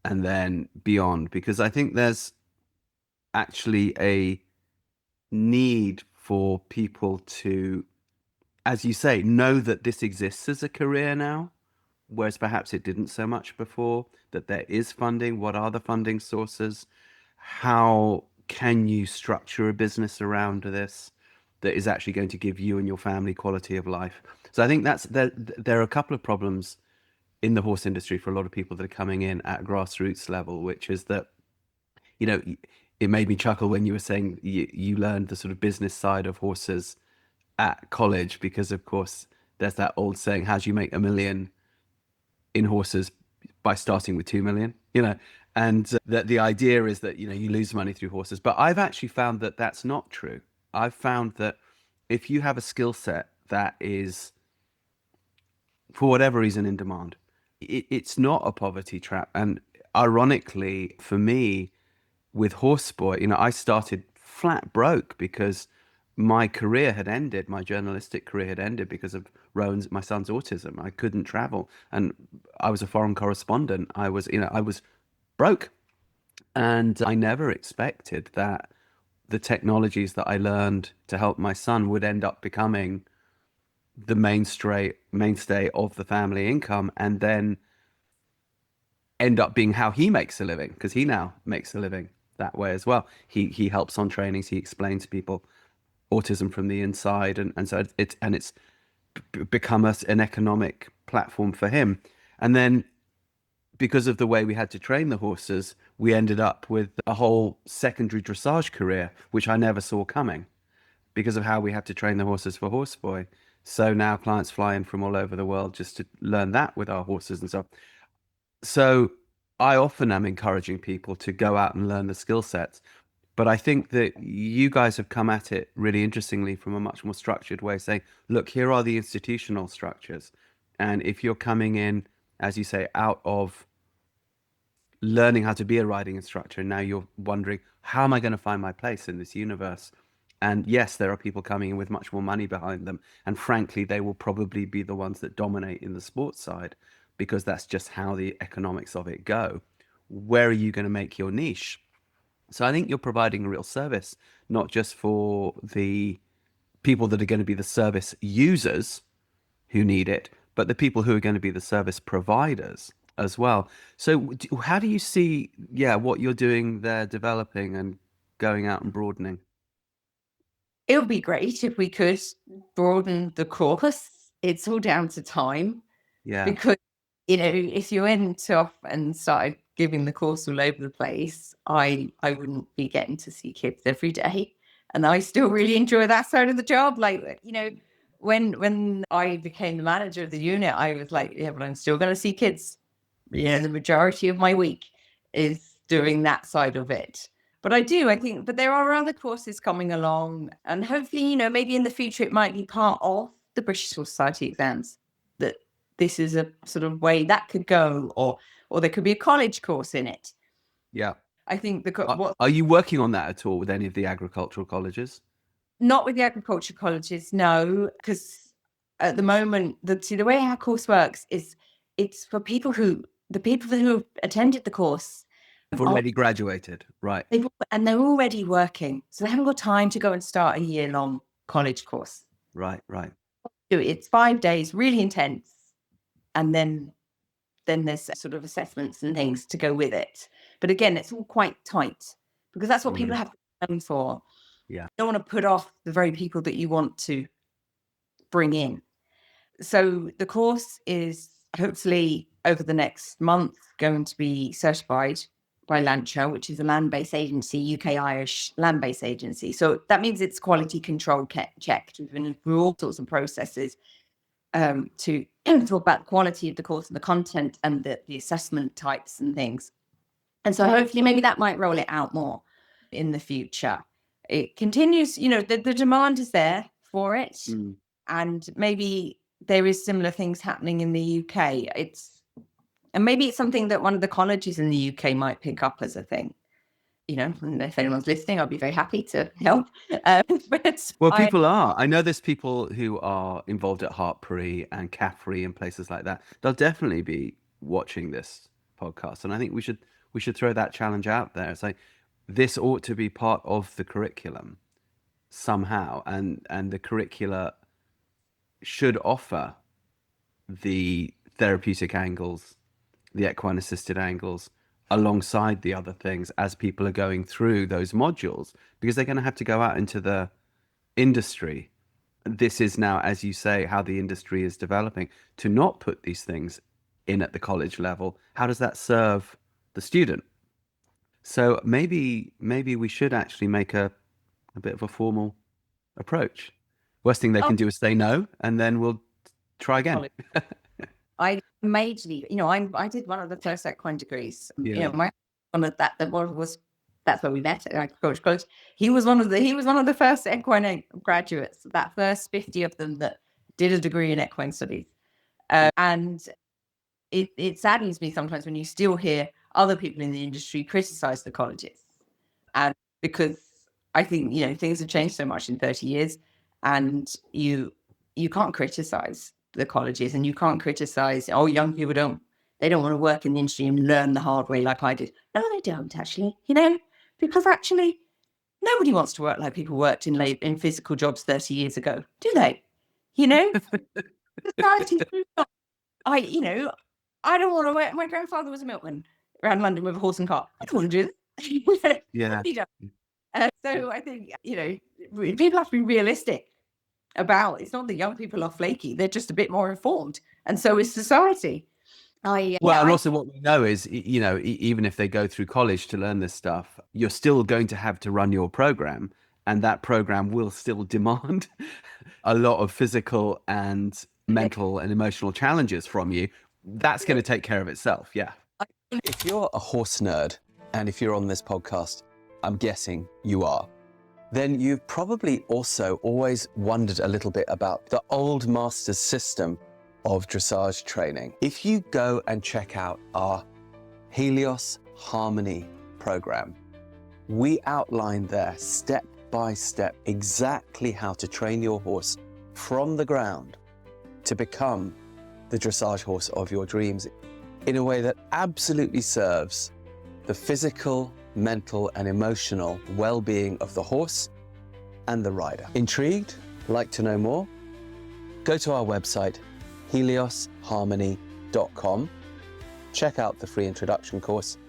and then beyond, because I think there's actually a need for people to, as you say, know that this exists as a career now, whereas perhaps it didn't so much before, that there is funding. What are the funding sources? How can you structure a business around this that is actually going to give you and your family quality of life? So I think there are a couple of problems in the horse industry for a lot of people that are coming in at grassroots level, which is that, it made me chuckle when you were saying you learned the sort of business side of horses at college, because of course there's that old saying, how do you make $1 million in horses? By starting with 2 million, and that the idea is that, you lose money through horses. But I've actually found that that's not true. I've found that if you have a skill set that is, for whatever reason, in demand, it's not a poverty trap. And ironically, for me, with Horseboy, I started flat broke because my career had ended, my journalistic career had ended because of Rowan's, my son's autism. I couldn't travel, and I was a foreign correspondent. I was broke, and I never expected that the technologies that I learned to help my son would end up becoming the mainstay of the family income, and then end up being how he makes a living, because he now makes a living that way as well. He helps on trainings. He explains to people autism from the inside, and so it's become an economic platform for him. And then because of the way we had to train the horses, we ended up with a whole secondary dressage career, which I never saw coming, because of how we had to train the horses for Horseboy. So now clients fly in from all over the world just to learn that with our horses and stuff. So I often am encouraging people to go out and learn the skill sets. But I think that you guys have come at it really interestingly from a much more structured way, saying, look, here are the institutional structures. And if you're coming in, as you say, out of learning how to be a riding instructor, and now you're wondering, how am I going to find my place in this universe? And yes, there are people coming in with much more money behind them. And frankly, they will probably be the ones that dominate in the sports side, because that's just how the economics of it go. Where are you going to make your niche? So I think you're providing a real service, not just for the people that are going to be the service users who need it, but the people who are going to be the service providers as well. So how do you see, what you're doing there developing and going out and broadening? It would be great if we could broaden the course. It's all down to time, Yeah, because, if you went off and started giving the course all over the place, I wouldn't be getting to see kids every day. And I still really enjoy that side of the job. Like, when I became the manager of the unit, I was like, yeah, but I'm still going to see kids. The majority of my week is doing that side of it. But I think, but there are other courses coming along, and hopefully, maybe in the future it might be part of the British Society exams, that this is a sort of way that could go, or there could be a college course in it. yeah. I think what Are you working on that at all with any of the agricultural colleges? not with the agriculture colleges, no, because at the moment, the way our course works is it's for the people who have attended the course I've are already graduated, right? and they're already working, so they haven't got time to go and start a year-long college course. Right, right. It's 5 days, really intense, and then there's sort of assessments and things to go with it. But again, it's all quite tight, because that's what people Mm, have time for. yeah. You don't want to put off the very people that you want to bring in. So the course is hopefully over the next month going to be certified by Lancia, which is a land-based agency, UK-Irish land-based agency. So that means it's quality control checked. We've been through all sorts of processes to talk about the quality of the course and the content and the assessment types and things. And so hopefully maybe that might roll it out more in the future. It continues, the demand is there for it. Mm. And maybe there is similar things happening in the UK. And maybe it's something that one of the colleges in the UK might pick up as a thing. And if anyone's listening, I'll be very happy to help. But Well, people are. I know there's people who are involved at Hartpury and Caffrey and places like that. They'll definitely be watching this podcast, and I think we should throw that challenge out there. It's like, this ought to be part of the curriculum somehow, and the curricula should offer the therapeutic angles, the equine assisted angles, alongside the other things as people are going through those modules, because they're going to have to go out into the industry. This is now, as you say, how the industry is developing. To not put these things in at the college level, how does that serve the student? So maybe we should actually make a bit of a formal approach. Worst thing they Oh, can do is say no, and then we'll try again. I majorly, I did one of the first equine degrees. Yeah. My one of that was that's where we met at Coach Coach. He was one of the first equine graduates. That first 50 of them that did a degree in equine studies, and it saddens me sometimes when you still hear other people in the industry criticize the colleges, and because I think things have changed so much in 30 years, and you can't criticize the colleges, and you can't criticize, oh, young people they don't want to work in the industry and learn the hard way like I did. No, they don't actually, because actually nobody wants to work like people worked in physical jobs 30 years ago, do they? Society, I don't want to work. My grandfather was a milkman around London with a horse and cart. I don't want to do that. Yeah. Nobody does. So I think, people have to be realistic about, it's not that young people are flaky, they're just a bit more informed. And so is society. And also what we know is, even if they go through college to learn this stuff, you're still going to have to run your program, and that program will still demand a lot of physical and mental and emotional challenges from you. That's going to take care of itself. Yeah. If you're a horse nerd, and if you're on this podcast, I'm guessing you are, then you've probably also always wondered a little bit about the old master's system of dressage training. If you go and check out our Helios Harmony program, we outline there step by step exactly how to train your horse from the ground to become the dressage horse of your dreams in a way that absolutely serves the physical, mental, and emotional well-being of the horse and the rider. Intrigued? Like to know more? Go to our website, heliosharmony.com. Check out the free introduction course.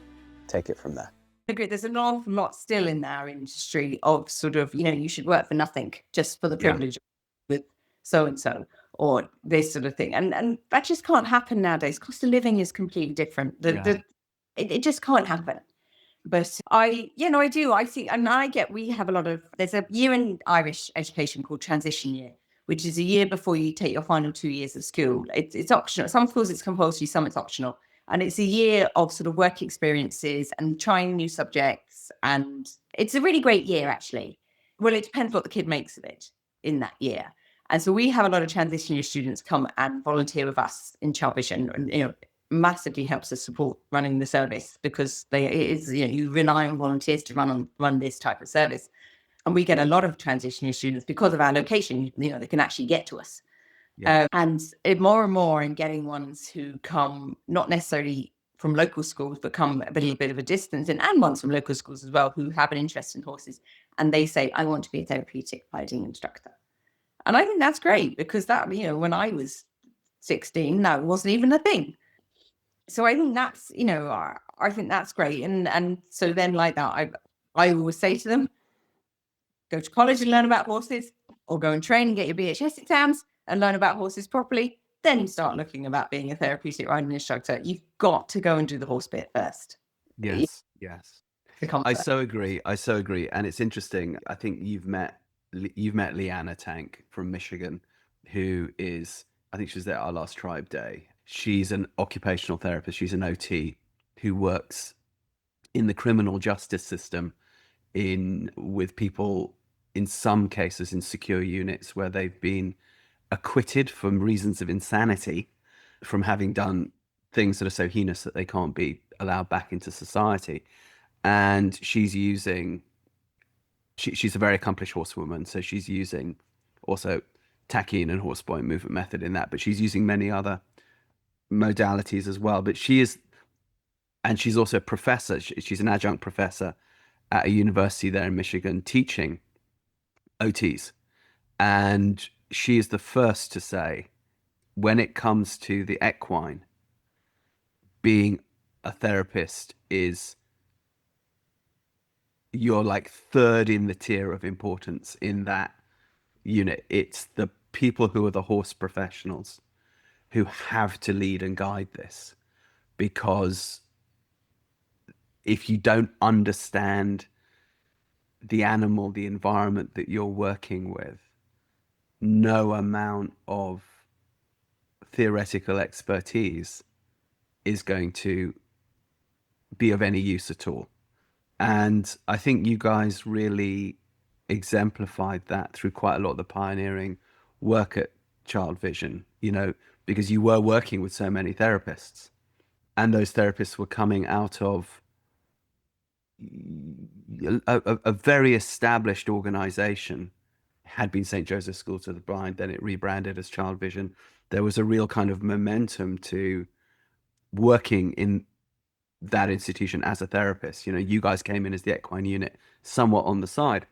Take it from there. I agree. There's an awful lot still in our industry of sort of, you should work for nothing just for the privilege with so-and-so or this sort of thing. And that just can't happen nowadays. Cost of living is completely different. It just can't happen. But I do. I see, and we have a lot of, there's a year in Irish education called transition year, which is a year before you take your final 2 years of school. It's optional. Some schools it's compulsory, some it's optional. And it's a year of sort of work experiences and trying new subjects. And it's a really great year, actually. Well, it depends what the kid makes of it in that year. And so we have a lot of transition year students come and volunteer with us in ChildVision, and, massively helps us support running the service, because you rely on volunteers to run this type of service. And we get a lot of transition year students because of our location, they can actually get to us. Yeah. And more and more in getting ones who come not necessarily from local schools, but come a little bit of a distance, and ones from local schools as well who have an interest in horses. And they say, I want to be a therapeutic riding instructor. And I think that's great, because that, when I was 16, that wasn't even a thing. So I think that's, I think that's great. And so then like that, I always say to them, go to college and learn about horses, or go and train and get your BHS exams and learn about horses properly. Then start looking about being a therapeutic riding instructor. You've got to go and do the horse bit first. Yes. I so agree. And it's interesting. I think you've met Leanna Tank from Michigan, who is, I think she was there at our last tribe day. She's an occupational therapist. She's an OT who works in the criminal justice system with people, in some cases, in secure units where they've been acquitted for reasons of insanity, from having done things that are so heinous that they can't be allowed back into society. And she's a very accomplished horsewoman, so she's using also tachyne and horse point movement method in that, but she's using many other modalities as well. But she's also a professor. She's an adjunct professor at a university there in Michigan teaching OTs. And she is the first to say, when it comes to the equine, being a therapist you're like third in the tier of importance in that unit. It's the people who are the horse professionals who have to lead and guide this, because if you don't understand the animal, the environment that you're working with, no amount of theoretical expertise is going to be of any use at all. And I think you guys really exemplified that through quite a lot of the pioneering work at ChildVision, because you were working with so many therapists, and those therapists were coming out of a very established organization. Had been St. Joseph's Schools of the Blind, then it rebranded as ChildVision. there was a real kind of momentum to working in that institution as a therapist. You know, you guys came in as the equine unit somewhat on the side.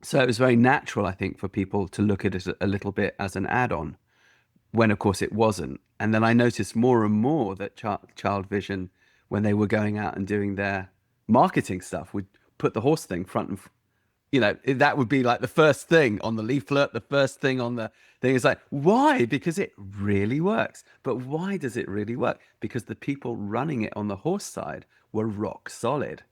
So it was very natural, I think, for people to look at it a little bit as an add-on, when of course it wasn't. And then I noticed more and more that ChildVision, when they were going out and doing their marketing stuff, would put the horse thing front and you know, that would be like the first thing on the leaflet, the first thing on the thing. Is like, why? Because it really works. But why does it really work? Because the people running it on the horse side were rock solid.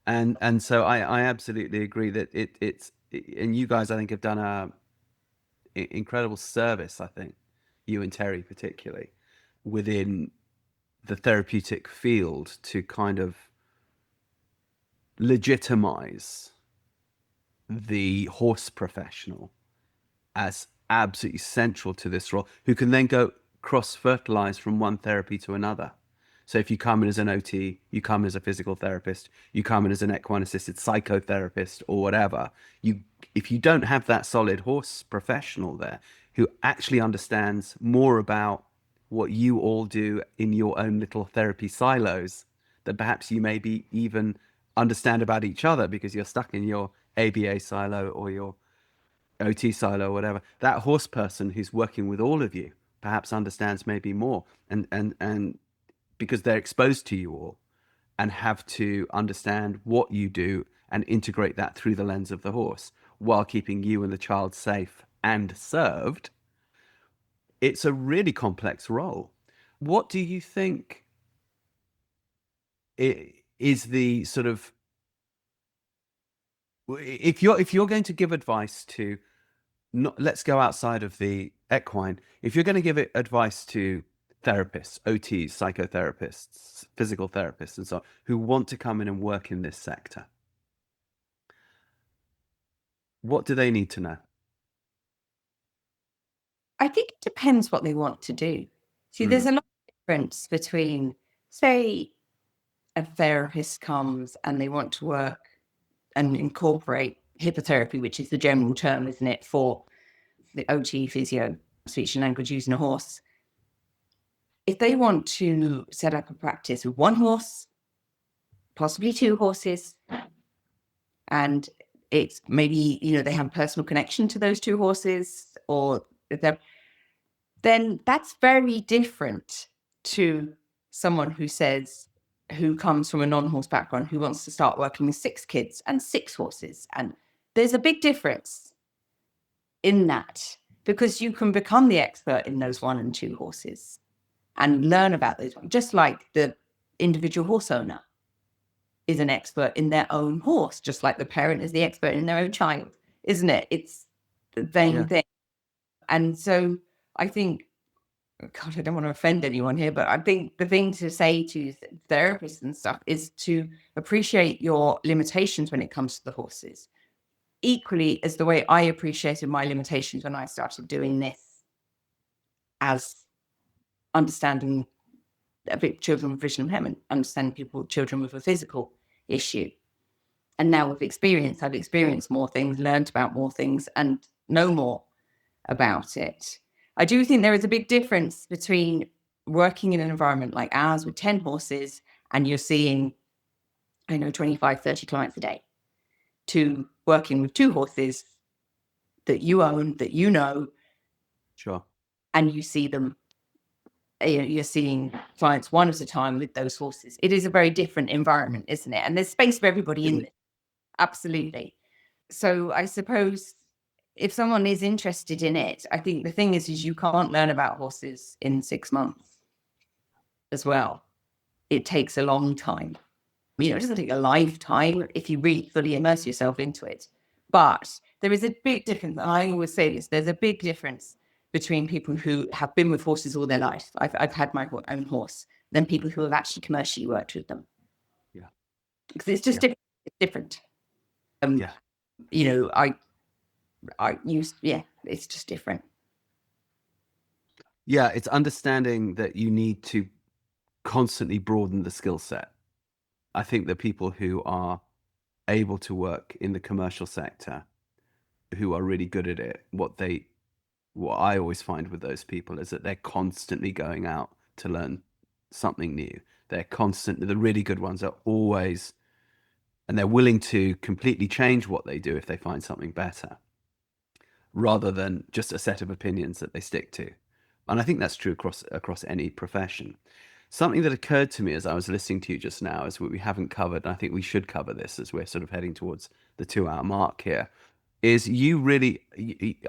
And so I absolutely agree that it's, and you guys, I think, have done a incredible service, I think, you and Terry particularly, within the therapeutic field to kind of legitimize the horse professional as absolutely central to this role, who can then go cross-fertilize from one therapy to another. So if you come in as an OT, you come in as a physical therapist, you come in as an equine assisted psychotherapist or whatever, if you don't have that solid horse professional there who actually understands more about what you all do in your own little therapy silos, that perhaps you maybe even understand about each other because you're stuck in your ABA silo or your OT silo or whatever, that horse person who's working with all of you perhaps understands maybe more, and because they're exposed to you all and have to understand what you do and integrate that through the lens of the horse while keeping you and the child safe and served. It's a really complex role. What do you think is the sort of, if you're going to give advice to, let's go outside of the equine. If you're going to give it advice to therapists, OTs, psychotherapists, physical therapists, and so on, who want to come in and work in this sector, what do they need to know? I think it depends what they want to do. See, there's a lot of difference between, say, a therapist comes and they want to work and incorporate hippotherapy, which is the general term, isn't it, for the OT, physio, speech and language using a horse. If they want to set up a practice with one horse, possibly two horses, and it's maybe, they have a personal connection to those two horses, or then that's very different to someone who comes from a non-horse background, who wants to start working with 6 kids and 6 horses. And there's a big difference in that, because you can become the expert in those 1 and 2 horses and learn about those, just like the individual horse owner is an expert in their own horse, just like the parent is the expert in their own child, isn't it? It's the same thing. And so I think, God, I don't want to offend anyone here, but I think the thing to say to therapists and stuff is to appreciate your limitations when it comes to the horses, equally as the way I appreciated my limitations when I started doing this, as understanding a bit children with vision impairment, understanding children with a physical issue. And now with experience, I've experienced more things, learned about more things, and know more about it. I do think there is a big difference between working in an environment like ours with 10 horses and you're seeing, 25, 30 clients a day, to working with 2 horses that you own, that you know. Sure. And you see them, you're seeing clients one at a time with those horses. It is a very different environment, isn't it? And there's space for everybody in it. Absolutely. So I suppose if someone is interested in it, I think the thing is you can't learn about horses in 6 months as well. It takes a long time. It doesn't take a lifetime if you really fully immerse yourself into it. But there is a big difference. I always say this, there's a big difference between people who have been with horses all their life. I've had my own horse, than people who have actually commercially worked with them. Yeah. Because it's just different. It's different. It's just different. Yeah, it's understanding that you need to constantly broaden the skill set. I think that people who are able to work in the commercial sector, who are really good at it, what they what I always find with those people is that they're constantly going out to learn something new. They're constantly, the really good ones are always, and they're willing to completely change what they do if they find something better, rather than just a set of opinions that they stick to. And I think that's true across any profession. Something that occurred to me as I was listening to you just now is what we haven't covered, and I think we should cover this as we're sort of heading towards the 2 hour mark here, is you really,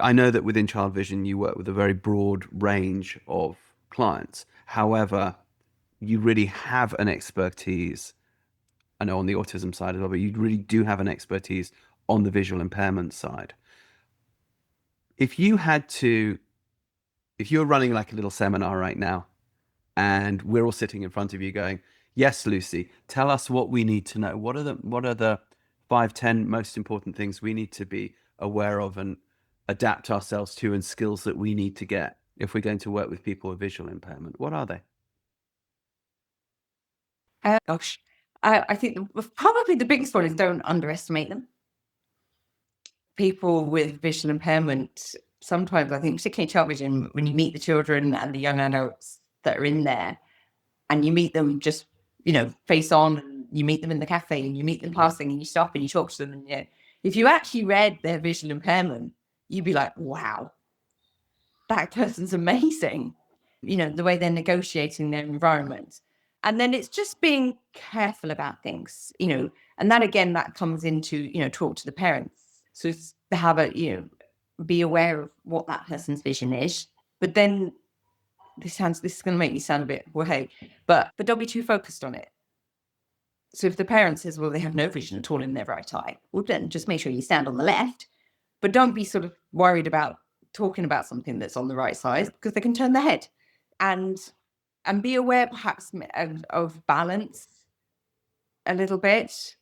I know that within ChildVision you work with a very broad range of clients. However, you really have an expertise, I know on the autism side as well, but you really do have an expertise on the visual impairment side. If you had to, if you're running like a little seminar right now, and we're all sitting in front of you going, yes, Lucy, tell us what we need to know. What are the 5, 10 most important things we need to be aware of and adapt ourselves to, and skills that we need to get if we're going to work with people with visual impairment? What are they? I think probably the biggest one is don't underestimate them. People with visual impairment, sometimes I think, particularly in ChildVision, when you meet the children and the young adults that are in there, and you meet them just, face on, and you meet them in the cafe, and you meet them passing, and you stop and you talk to them, and if you actually read their visual impairment, you'd be like, wow, that person's amazing. The way they're negotiating their environment. And then it's just being careful about things, and that again, that comes into, talk to the parents. So it's to have be aware of what that person's vision is. But then this is going to make me sound a bit, well, hey, but don't be too focused on it. So if the parent says, well, they have no vision at all in their right eye, well, then just make sure you stand on the left, but don't be sort of worried about talking about something that's on the right side, because they can turn their head. And be aware perhaps of balance a little bit.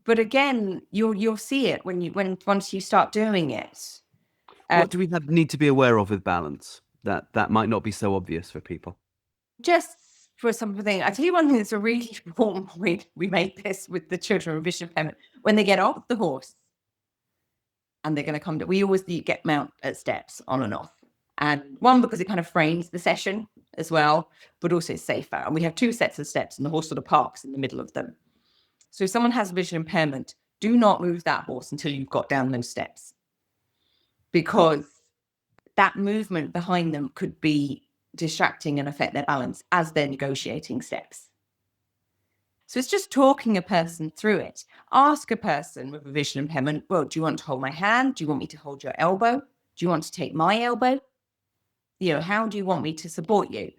But again, you'll see it once you start doing it. What do we need to be aware of with balance that might not be so obvious for people? Just for something, I tell you one thing that's a really important point. We make this with the children with vision impairment. When they get off the horse and they're going to come to, we always get mount at steps on and off. And one, because it kind of frames the session as well, but also it's safer. And we have 2 sets of steps, and the horse sort of parks in the middle of them. So if someone has vision impairment, do not move that horse until you've got down those steps, because that movement behind them could be distracting and affect their balance as they're negotiating steps. So it's just talking a person through it. Ask a person with a vision impairment, well, do you want to hold my hand? Do you want me to hold your elbow? Do you want to take my elbow? How do you want me to support you?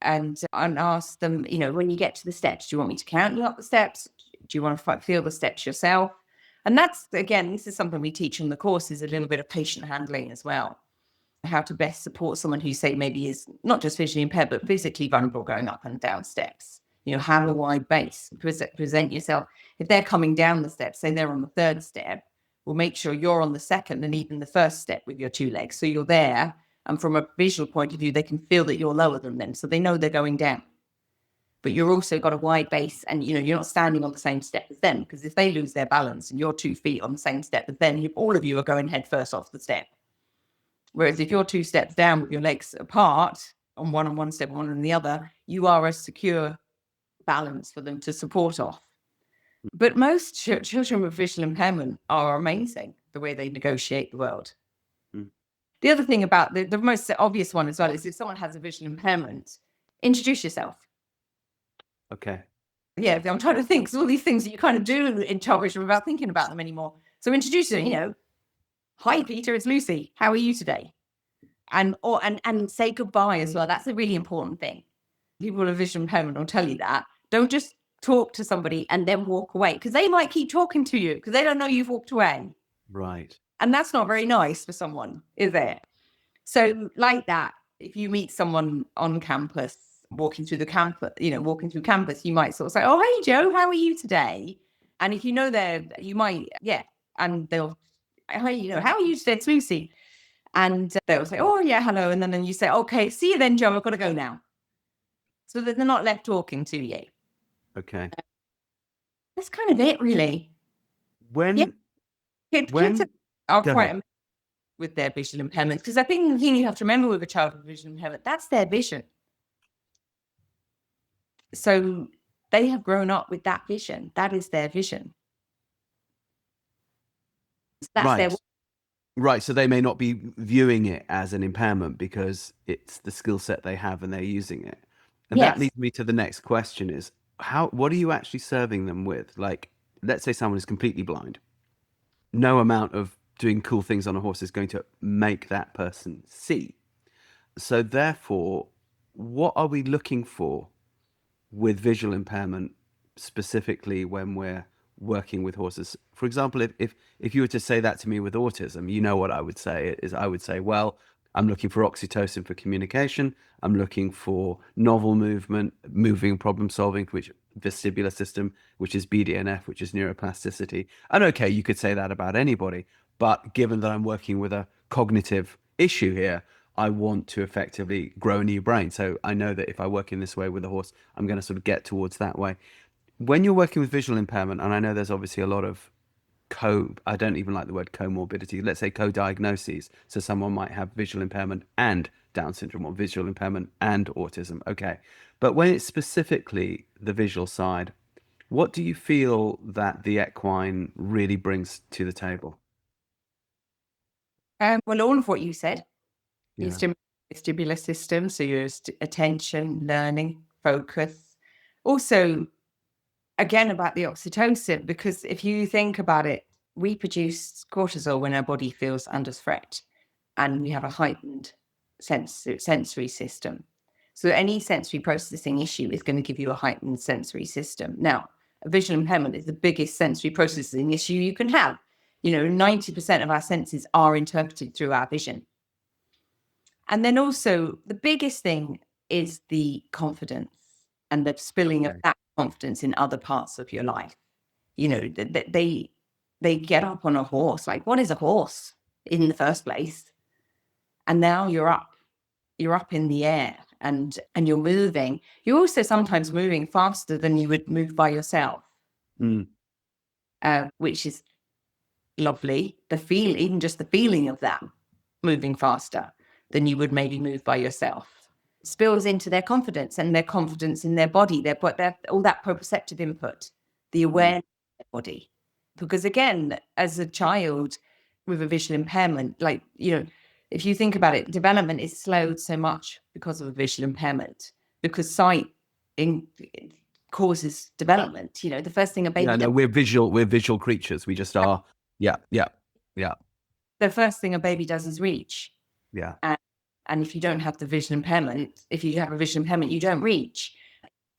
And ask them, when you get to the steps, do you want me to count you up the steps? Do you want to feel the steps yourself? And that's, again, this is something we teach in the course, is a little bit of patient handling as well. How to best support someone who, say, maybe is not just visually impaired, but physically vulnerable going up and down steps. Have a wide base, present yourself. If they're coming down the steps, say they're on the 3rd step, we'll make sure you're on the 2nd and even the 1st step with your 2 legs. So you're there. And from a visual point of view, they can feel that you're lower than them. So they know they're going down. But you're also got a wide base, and, you're not standing on the same step as them, because if they lose their balance and you're 2 feet on the same step, then all of you are going head first off the step. Whereas if you're 2 steps down with your legs apart, on one step, one on the other, you are a secure balance for them to support off. But most children with visual impairment are amazing, the way they negotiate the world. The other thing about the most obvious one as well is, if someone has a visual impairment, introduce yourself. Okay. Yeah, I'm trying to think. So all these things that you kind of do in ChildVision without thinking about them anymore. So introduce them, hi, Peter, it's Lucy. How are you today? And say goodbye as well. That's a really important thing. People with visual impairment will tell you that. Don't just talk to somebody and then walk away, because they might keep talking to you because they don't know you've walked away. Right. And that's not very nice for someone, is it? So like that, if you meet someone on campus, walking through campus, you might sort of say, oh, hey, Joe, how are you today? And if you know you might, and they'll, hey, how are you today? It's Lucy. And they'll say, oh, yeah, hello. And then you say, okay, see you then, Joe, I've got to go now. So that they're not left talking to you. Okay. That's kind of it, really. When Kids are Go quite ahead. with their visual impairment. Because I think the thing you have to remember with a child with visual impairment, that's their vision. So they have grown up with that vision. That is their vision. That's their. Right. So they may not be viewing it as an impairment because it's the skill set they have and they're using it. And that Yes. leads me to the next question is what are you actually serving them with? Like, let's say someone is completely blind. No amount of doing cool things on a horse is going to make that person see. So therefore, what are we looking for with visual impairment, specifically when we're working with horses? For example, if you were to say that to me with autism, you know what I would say is I would say, well, I'm looking for oxytocin for communication. I'm looking for novel movement, moving problem solving, which vestibular system, which is BDNF, which is neuroplasticity. And okay, you could say that about anybody, but given that I'm working with a cognitive issue here, I want to effectively grow a new brain. So I know that if I work in this way with a horse, I'm going to sort of get towards that way. When you're working with visual impairment, and I know there's obviously a lot of I don't even like the word comorbidity, let's say co-diagnoses. So someone might have visual impairment and Down syndrome, or visual impairment and autism. Okay. But when it's specifically the visual side, what do you feel that the equine really brings to the table? Well, all of what you said. Yeah. Your vestibular system, so your attention, learning, focus. Also, again, about the oxytocin, because if you think about it, we produce cortisol when our body feels under threat, and we have a heightened sensory system. So any sensory processing issue is going to give you a heightened sensory system. Now, a visual impairment is the biggest sensory processing issue you can have. 90% of our senses are interpreted through our vision. And then also the biggest thing is the confidence and the spilling of that confidence in other parts of your life. They get up on a horse. Like, what is a horse in the first place? And now you're up in the air and you're moving. You're also sometimes moving faster than you would move by yourself, which is lovely. Even just the feeling of that, moving faster than you would maybe move by yourself, spills into their confidence and their confidence in their body, all that proprioceptive input, the awareness of their body. Because again, as a child with a visual impairment, if you think about it, development is slowed so much because of a visual impairment, because sight causes development. The first thing a baby does, we're visual creatures. We just are. Yeah. The first thing a baby does is reach. Yeah. And if you don't have the vision impairment, if you have a vision impairment, you don't reach.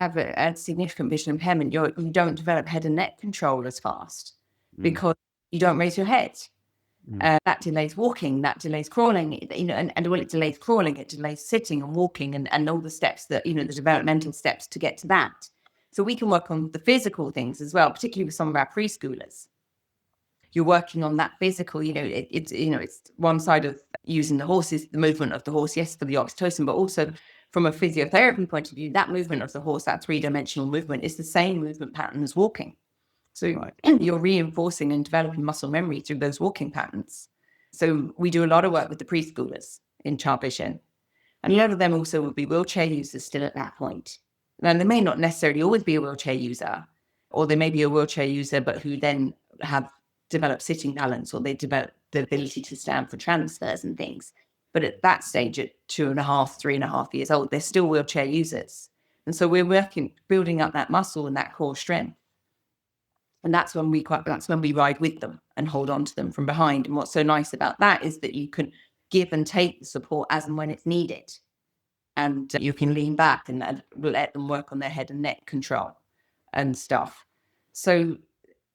Have a significant vision impairment, you don't develop head and neck control as fast because you don't raise your head. That delays walking, that delays crawling, and when it delays crawling, it delays sitting and walking and all the steps that, the developmental steps to get to that. So we can work on the physical things as well, particularly with some of our preschoolers. You're working on that physical, it's one side of using the horses, the movement of the horse, yes, for the oxytocin, but also from a physiotherapy point of view, that movement of the horse, that three-dimensional movement, is the same movement pattern as walking. So you're reinforcing and developing muscle memory through those walking patterns. So we do a lot of work with the preschoolers in ChildVision. And a lot of them also will be wheelchair users still at that point. Now, they may not necessarily always be a wheelchair user, or they may be a wheelchair user, but who then have developed sitting balance, or they develop the ability to stand for transfers and things. But at that stage, at 2.5, 3.5 years old, they're still wheelchair users. And so we're building up that muscle and that core strength. And that's when we ride with them and hold on to them from behind. And what's so nice about that is that you can give and take the support as and when it's needed. And you can lean back and let them work on their head and neck control and stuff. So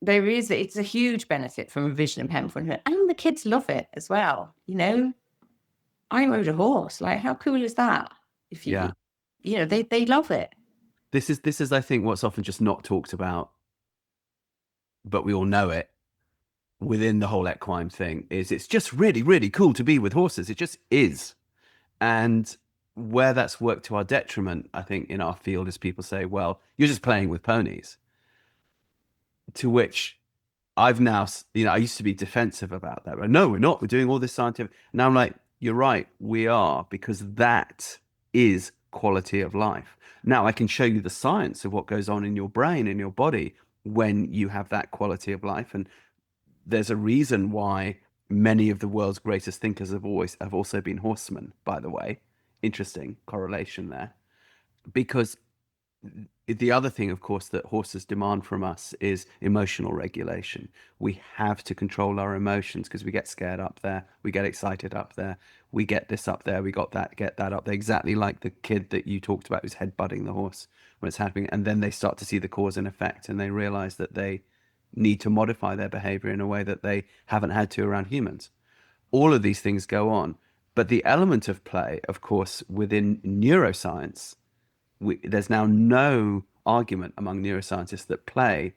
it's a huge benefit from a vision impairment point of view. And the kids love it as well. I rode a horse. Like, how cool is that? They love it. This is, I think, what's often just not talked about, but we all know it within the whole equine thing, is it's just really, really cool to be with horses. It just is. And where that's worked to our detriment, I think, in our field, is people say, well, you're just playing with ponies. To which I've now, I used to be defensive about that. But no, we're not. We're doing all this scientific. Now I'm like, you're right, we are, because that is quality of life. Now I can show you the science of what goes on in your brain, in your body, when you have that quality of life. And there's a reason why many of the world's greatest thinkers have also been horsemen, by the way. Interesting correlation there. Because the other thing, of course, that horses demand from us is emotional regulation. We have to control our emotions because we get scared up there, we get excited up there, we get this up there, we got that, get that up there. Exactly like the kid that you talked about who's headbutting the horse when it's happening. And then they start to see the cause and effect and they realize that they need to modify their behavior in a way that they haven't had to around humans. All of these things go on. But the element of play, of course, within neuroscience, there's now no argument among neuroscientists that play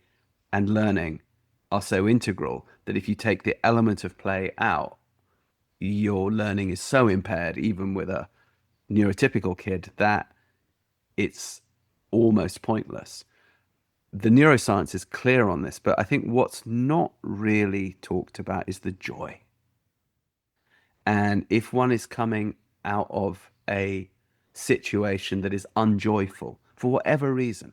and learning are so integral that if you take the element of play out, your learning is so impaired, even with a neurotypical kid, that it's almost pointless. The neuroscience is clear on this, but I think what's not really talked about is the joy. And if one is coming out of a situation that is unjoyful for whatever reason,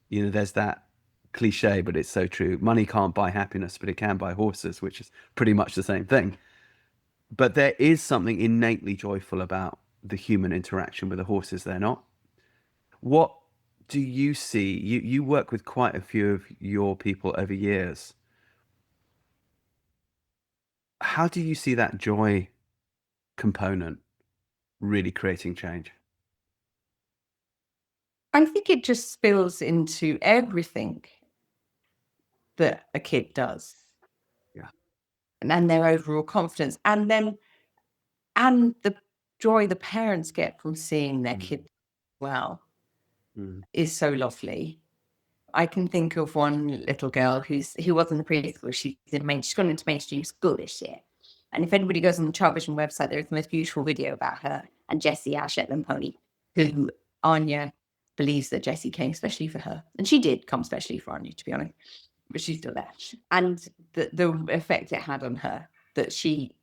there's that cliche, but it's so true. Money can't buy happiness, but it can buy horses, which is pretty much the same thing. But there is something innately joyful about the human interaction with the horses, they're not. What do you see? You work with quite a few of your people over years. How do you see that joy component really creating change? I think it just spills into everything that a kid does. Yeah. And their overall confidence. And the joy the parents get from seeing their kid well Mm. is so lovely. I can think of one little girl who was in the preschool. She's gone into mainstream school this year. And if anybody goes on the ChildVision website, there's the most beautiful video about her and Jessie, our Shetland pony, who Anya believes that Jessie came especially for her. And she did come especially for Anya, to be honest, but she's still there. And the effect it had on her, that she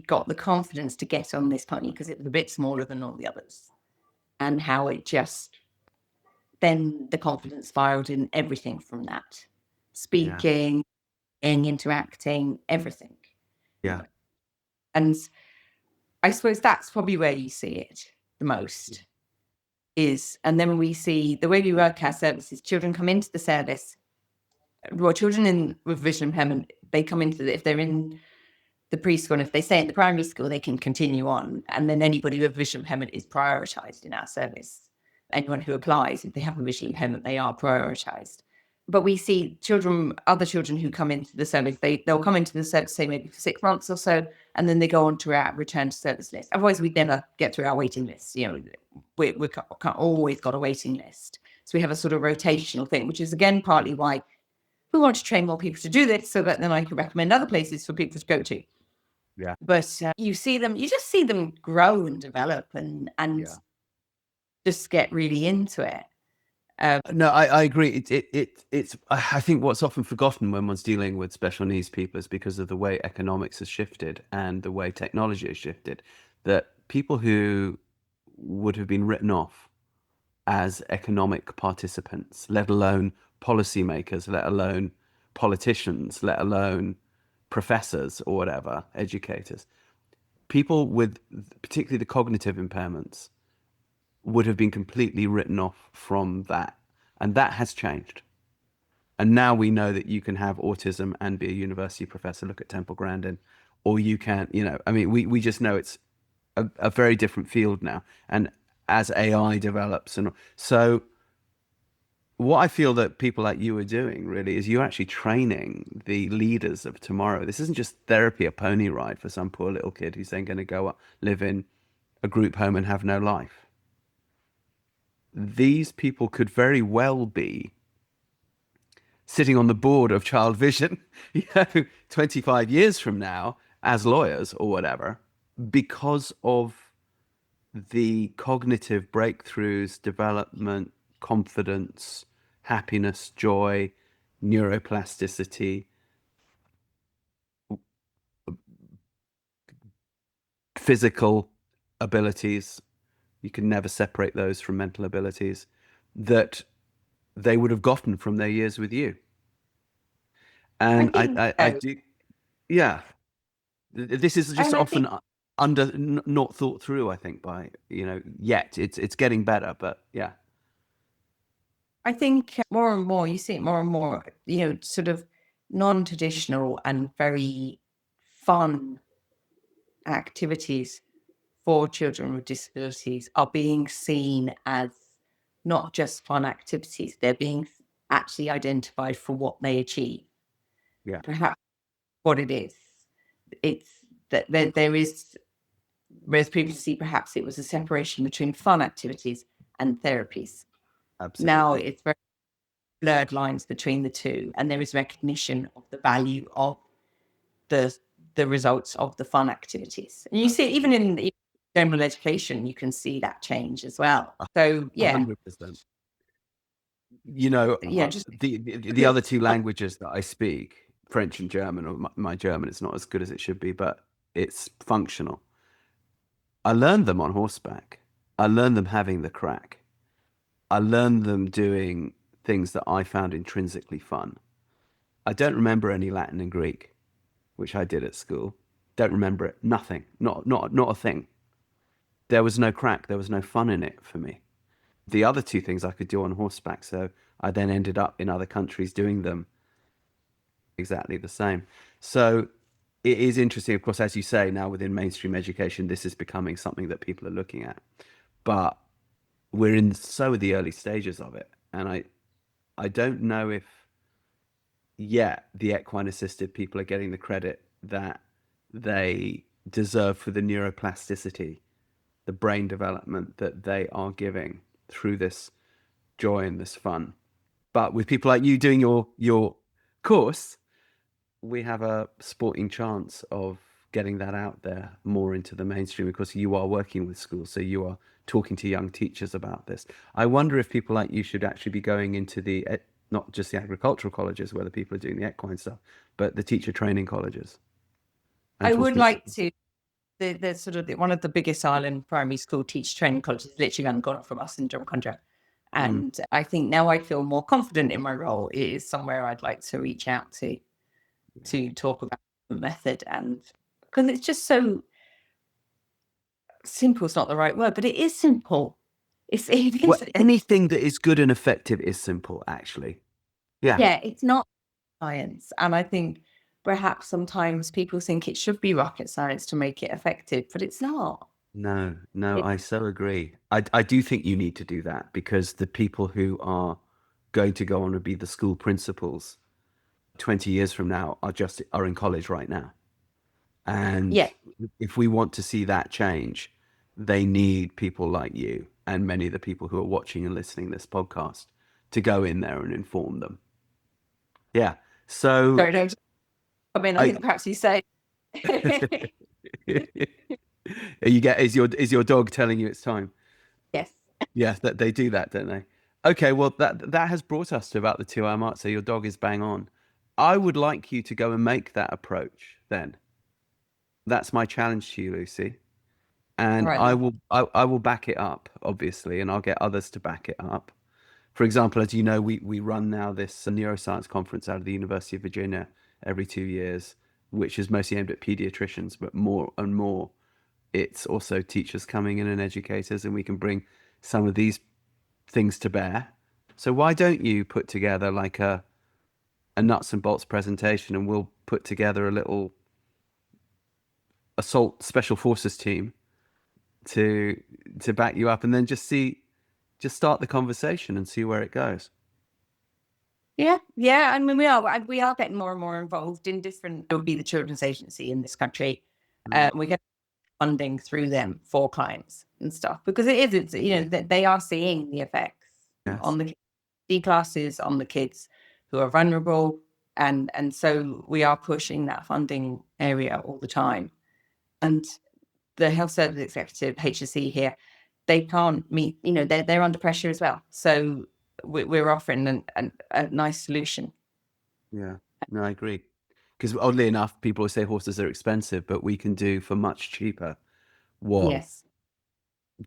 got the confidence to get on this pony because it was a bit smaller than all the others. And how it just, then the confidence spiraled in everything from that. Speaking, interacting, everything. Yeah. And I suppose that's probably where you see it the most is, and then we see the way we work our services, children come into the service, well, children with vision impairment, they come into if they're in the preschool, and if they stay in the primary school, they can continue on. And then anybody with vision impairment is prioritized in our service. Anyone who applies, if they have a vision impairment, they are prioritized. But we see other children who come into the service, they'll come into the service, say maybe for 6 months or so, and then they go on to our return to service list. Otherwise, we'd never get through our waiting list. We've always got a waiting list. So we have a sort of rotational thing, which is again partly why we want to train more people to do this, so that then I can recommend other places for people to go to. Yeah. But you just see them grow and develop and just get really into it. No, I agree. It's I think what's often forgotten when one's dealing with special needs people is because of the way economics has shifted and the way technology has shifted, that people who would have been written off as economic participants, let alone policymakers, let alone politicians, let alone professors or whatever, educators, people with particularly the cognitive impairments would have been completely written off from that. And that has changed. And now we know that you can have autism and be a university professor. Look at Temple Grandin. Or you can, we just know it's a very different field now. And as AI develops. And so what I feel that people like you are doing really is you're actually training the leaders of tomorrow. This isn't just therapy, a pony ride for some poor little kid who's then going to go up, live in a group home and have no life. These people could very well be sitting on the board of ChildVision, 25 years from now as lawyers or whatever, because of the cognitive breakthroughs, development, confidence, happiness, joy, neuroplasticity, physical abilities. You can never separate those from mental abilities that they would have gotten from their years with you. I And think I do, yeah. This is just and I often think not thought through, I think, by, yet. It's getting better, but yeah. I think more and more you see it more and more, sort of non-traditional and very fun activities for children with disabilities are being seen as not just fun activities, they're being actually identified for what they achieve. Yeah, Perhaps what it is. It's that there is, whereas previously perhaps it was a separation between fun activities and therapies. Now absolutely. it's very blurred lines between the two, and there is recognition of the value of the results of the fun activities. And you see it even in the general education, you can see that change as well. So yeah, 100%. just The other two languages that I speak, French and German, or my German is not as good as it should be, but it's functional. I learned them on horseback. I learned them having the crack. I learned them doing things that I found intrinsically fun. I don't remember any Latin and Greek, which I did at school. Don't remember it. Nothing. Not a thing. There was no crack. There was no fun in it for me. The other two things I could do on horseback, so I then ended up in other countries doing them exactly the same. So it is interesting, of course, as you say, now within mainstream education, this is becoming something that people are looking at. But we're in so the early stages of it. And I don't know if yet the equine assisted people are getting the credit that they deserve for the neuroplasticity, the brain development that they are giving through this joy and this fun. But with people like you doing your course, we have a sporting chance of getting that out there more into the mainstream because you are working with schools, so you are talking to young teachers about this. I wonder if people like you should actually be going into the not just the agricultural colleges where the people are doing the equine stuff, but the teacher training colleges and I talking would to like to. The sort of one of the biggest island primary school teacher training colleges, literally around the corner from us in Drumcondra. mm, And I think now I feel more confident in my role. It is somewhere I'd like to reach out to talk about the method, and because it's just so simple. It's not the right word, but it is simple. It well, is. anything that is good and effective is simple, actually. Yeah. Yeah, it's not science, and I think perhaps sometimes people think it should be rocket science to make it effective, but it's not. No, I so agree. I do think you need to do that because the people who are going to go on to be the school principals 20 years from now are in college right now. And Yeah, if we want to see that change, they need people like you and many of the people who are watching and listening to this podcast to go in there and inform them. Yeah. So don't know. I mean, I I think perhaps you say. is your dog telling you it's time? Yes. Yes, that they do that, don't they? Okay, well that has brought us to about the 2 hour mark. So your dog is bang on. I would like you to go and make that approach then. That's my challenge to you, Lucy. All And right I then. will I will back it up, obviously, and I'll get others to back it up. For example, as you know, we run now this neuroscience conference out of the University of Virginia every 2 years, which is mostly aimed at pediatricians, but more and more it's also teachers coming in and educators, and we can bring some of these things to bear. So why don't you put together like a nuts and bolts presentation, and we'll put together a little assault special forces team to back you up, and then just start the conversation and see where it goes. Yeah, yeah. I mean, we are getting more and more involved in different. It would be the children's agency in this country. Mm. We get funding through them for clients and stuff because it's that they are seeing the effects Yes. on the D classes, on the kids who are vulnerable, and so we are pushing that funding area all the time. And the health service executive HSE here, they can't meet. They're under pressure as well. So we're offering a nice solution. Yeah. No, I agree. Because oddly enough, people always say horses are expensive, but we can do for much cheaper what Yes.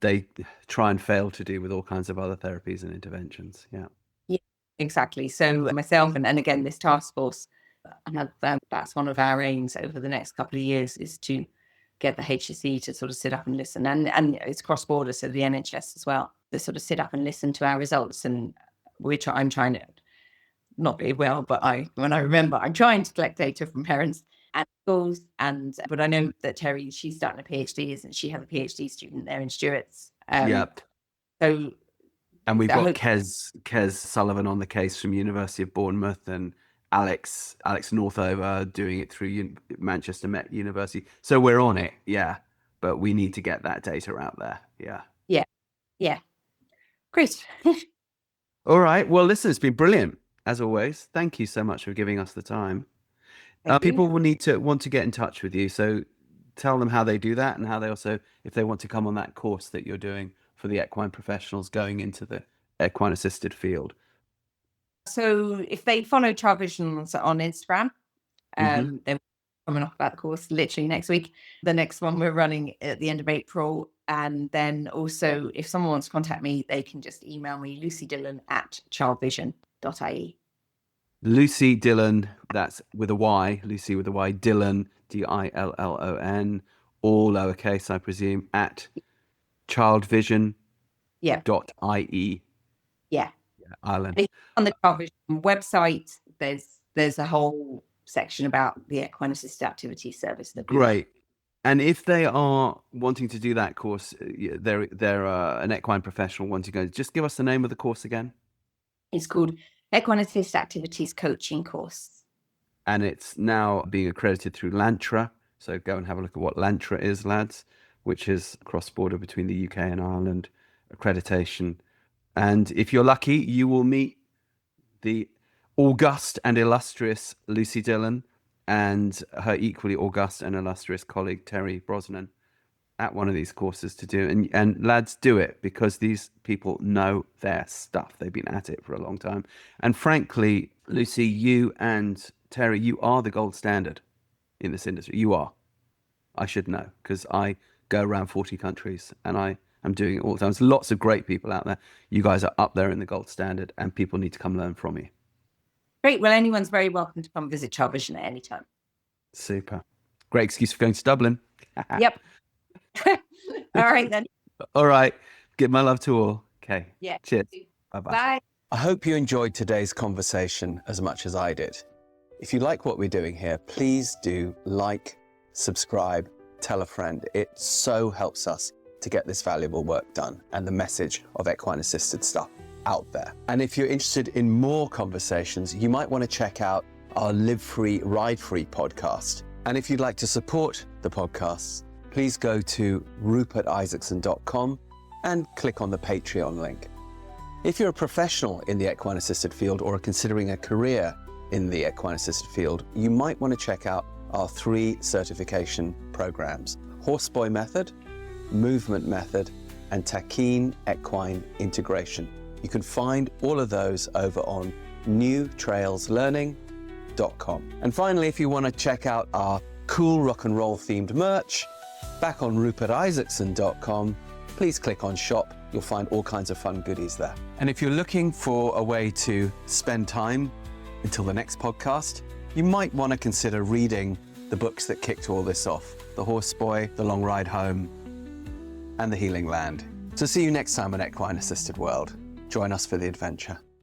they try and fail to do with all kinds of other therapies and interventions. Yeah. Yeah, exactly. So myself and again, this task force, that's one of our aims over the next couple of years, is to get the HSE to sort of sit up and listen. And it's cross-border, so the NHS as well, to sort of sit up and listen to our results. And I'm trying to, not very well, but when I remember, I'm trying to collect data from parents and schools. But I know that Terry, she's starting a PhD, isn't she? Have a PhD student there in Stewart's. Yep. So And we've I got hope- Kez Sullivan on the case from University of Bournemouth, and Alex Northover doing it through Manchester Met University. So we're on it, yeah. But we need to get that data out there, yeah. yeah, great. All right. Well, listen, it's been brilliant as always. Thank you so much for giving us the time. Thank you. People will want to get in touch with you. So tell them how they do that, and how they also, if they want to come on that course that you're doing for the equine professionals going into the equine assisted field. So if they follow ChildVision on Instagram, they're coming off about the course literally next week. The next one we're running at the end of April. And then also, if someone wants to contact me, they can just email me, lucydillon@childvision.ie. Lucy Dillon, that's with a Y, Lucy with a Y, Dillon, Dillon, all lowercase, I presume, at ChildVision.ie. Yeah. Yeah. Ireland. On the ChildVision website, there's a whole section about the equine assisted activity service. Great. And if they are wanting to do that course, they're an equine professional wanting to go, just give us the name of the course again. It's called Equine Assisted Activities Coaching Course. And it's now being accredited through Lantra. So go and have a look at what Lantra is, lads, which is cross-border between the UK and Ireland accreditation. And if you're lucky, you will meet the august and illustrious Lucy Dillon and her equally august and illustrious colleague, Terry Brosnan, at one of these courses to do. And lads, do it, because these people know their stuff. They've been at it for a long time. And frankly, Lucy, you and Terry, you are the gold standard in this industry. You are. I should know, because I go around 40 countries and I am doing it all the time. There's lots of great people out there. You guys are up there in the gold standard, and people need to come learn from you. Great. Well, anyone's very welcome to come visit ChildVision at any time. Super. Great excuse for going to Dublin. Yep. All right, then. All right. Give my love to all. Okay. Yeah. Cheers. Bye-bye. Bye. I hope you enjoyed today's conversation as much as I did. If you like what we're doing here, please do like, subscribe, tell a friend. It so helps us to get this valuable work done and the message of equine assisted stuff out there. And if you're interested in more conversations, you might want to check out our Live Free, Ride Free podcast. And if you'd like to support the podcasts, please go to rupertisaacson.com and click on the Patreon link. If you're a professional in the equine assisted field or are considering a career in the equine assisted field, you might want to check out our 3 certification programs: Horseboy Method, Movement Method, and Taquine Equine Integration. You can find all of those over on newtrailslearning.com. And finally, if you want to check out our cool rock and roll themed merch, back on rupertisaacson.com, please click on shop. You'll find all kinds of fun goodies there. And if you're looking for a way to spend time until the next podcast, you might want to consider reading the books that kicked all this off: The Horseboy, The Long Ride Home, and The Healing Land. So see you next time on Equine Assisted World. Join us for the adventure.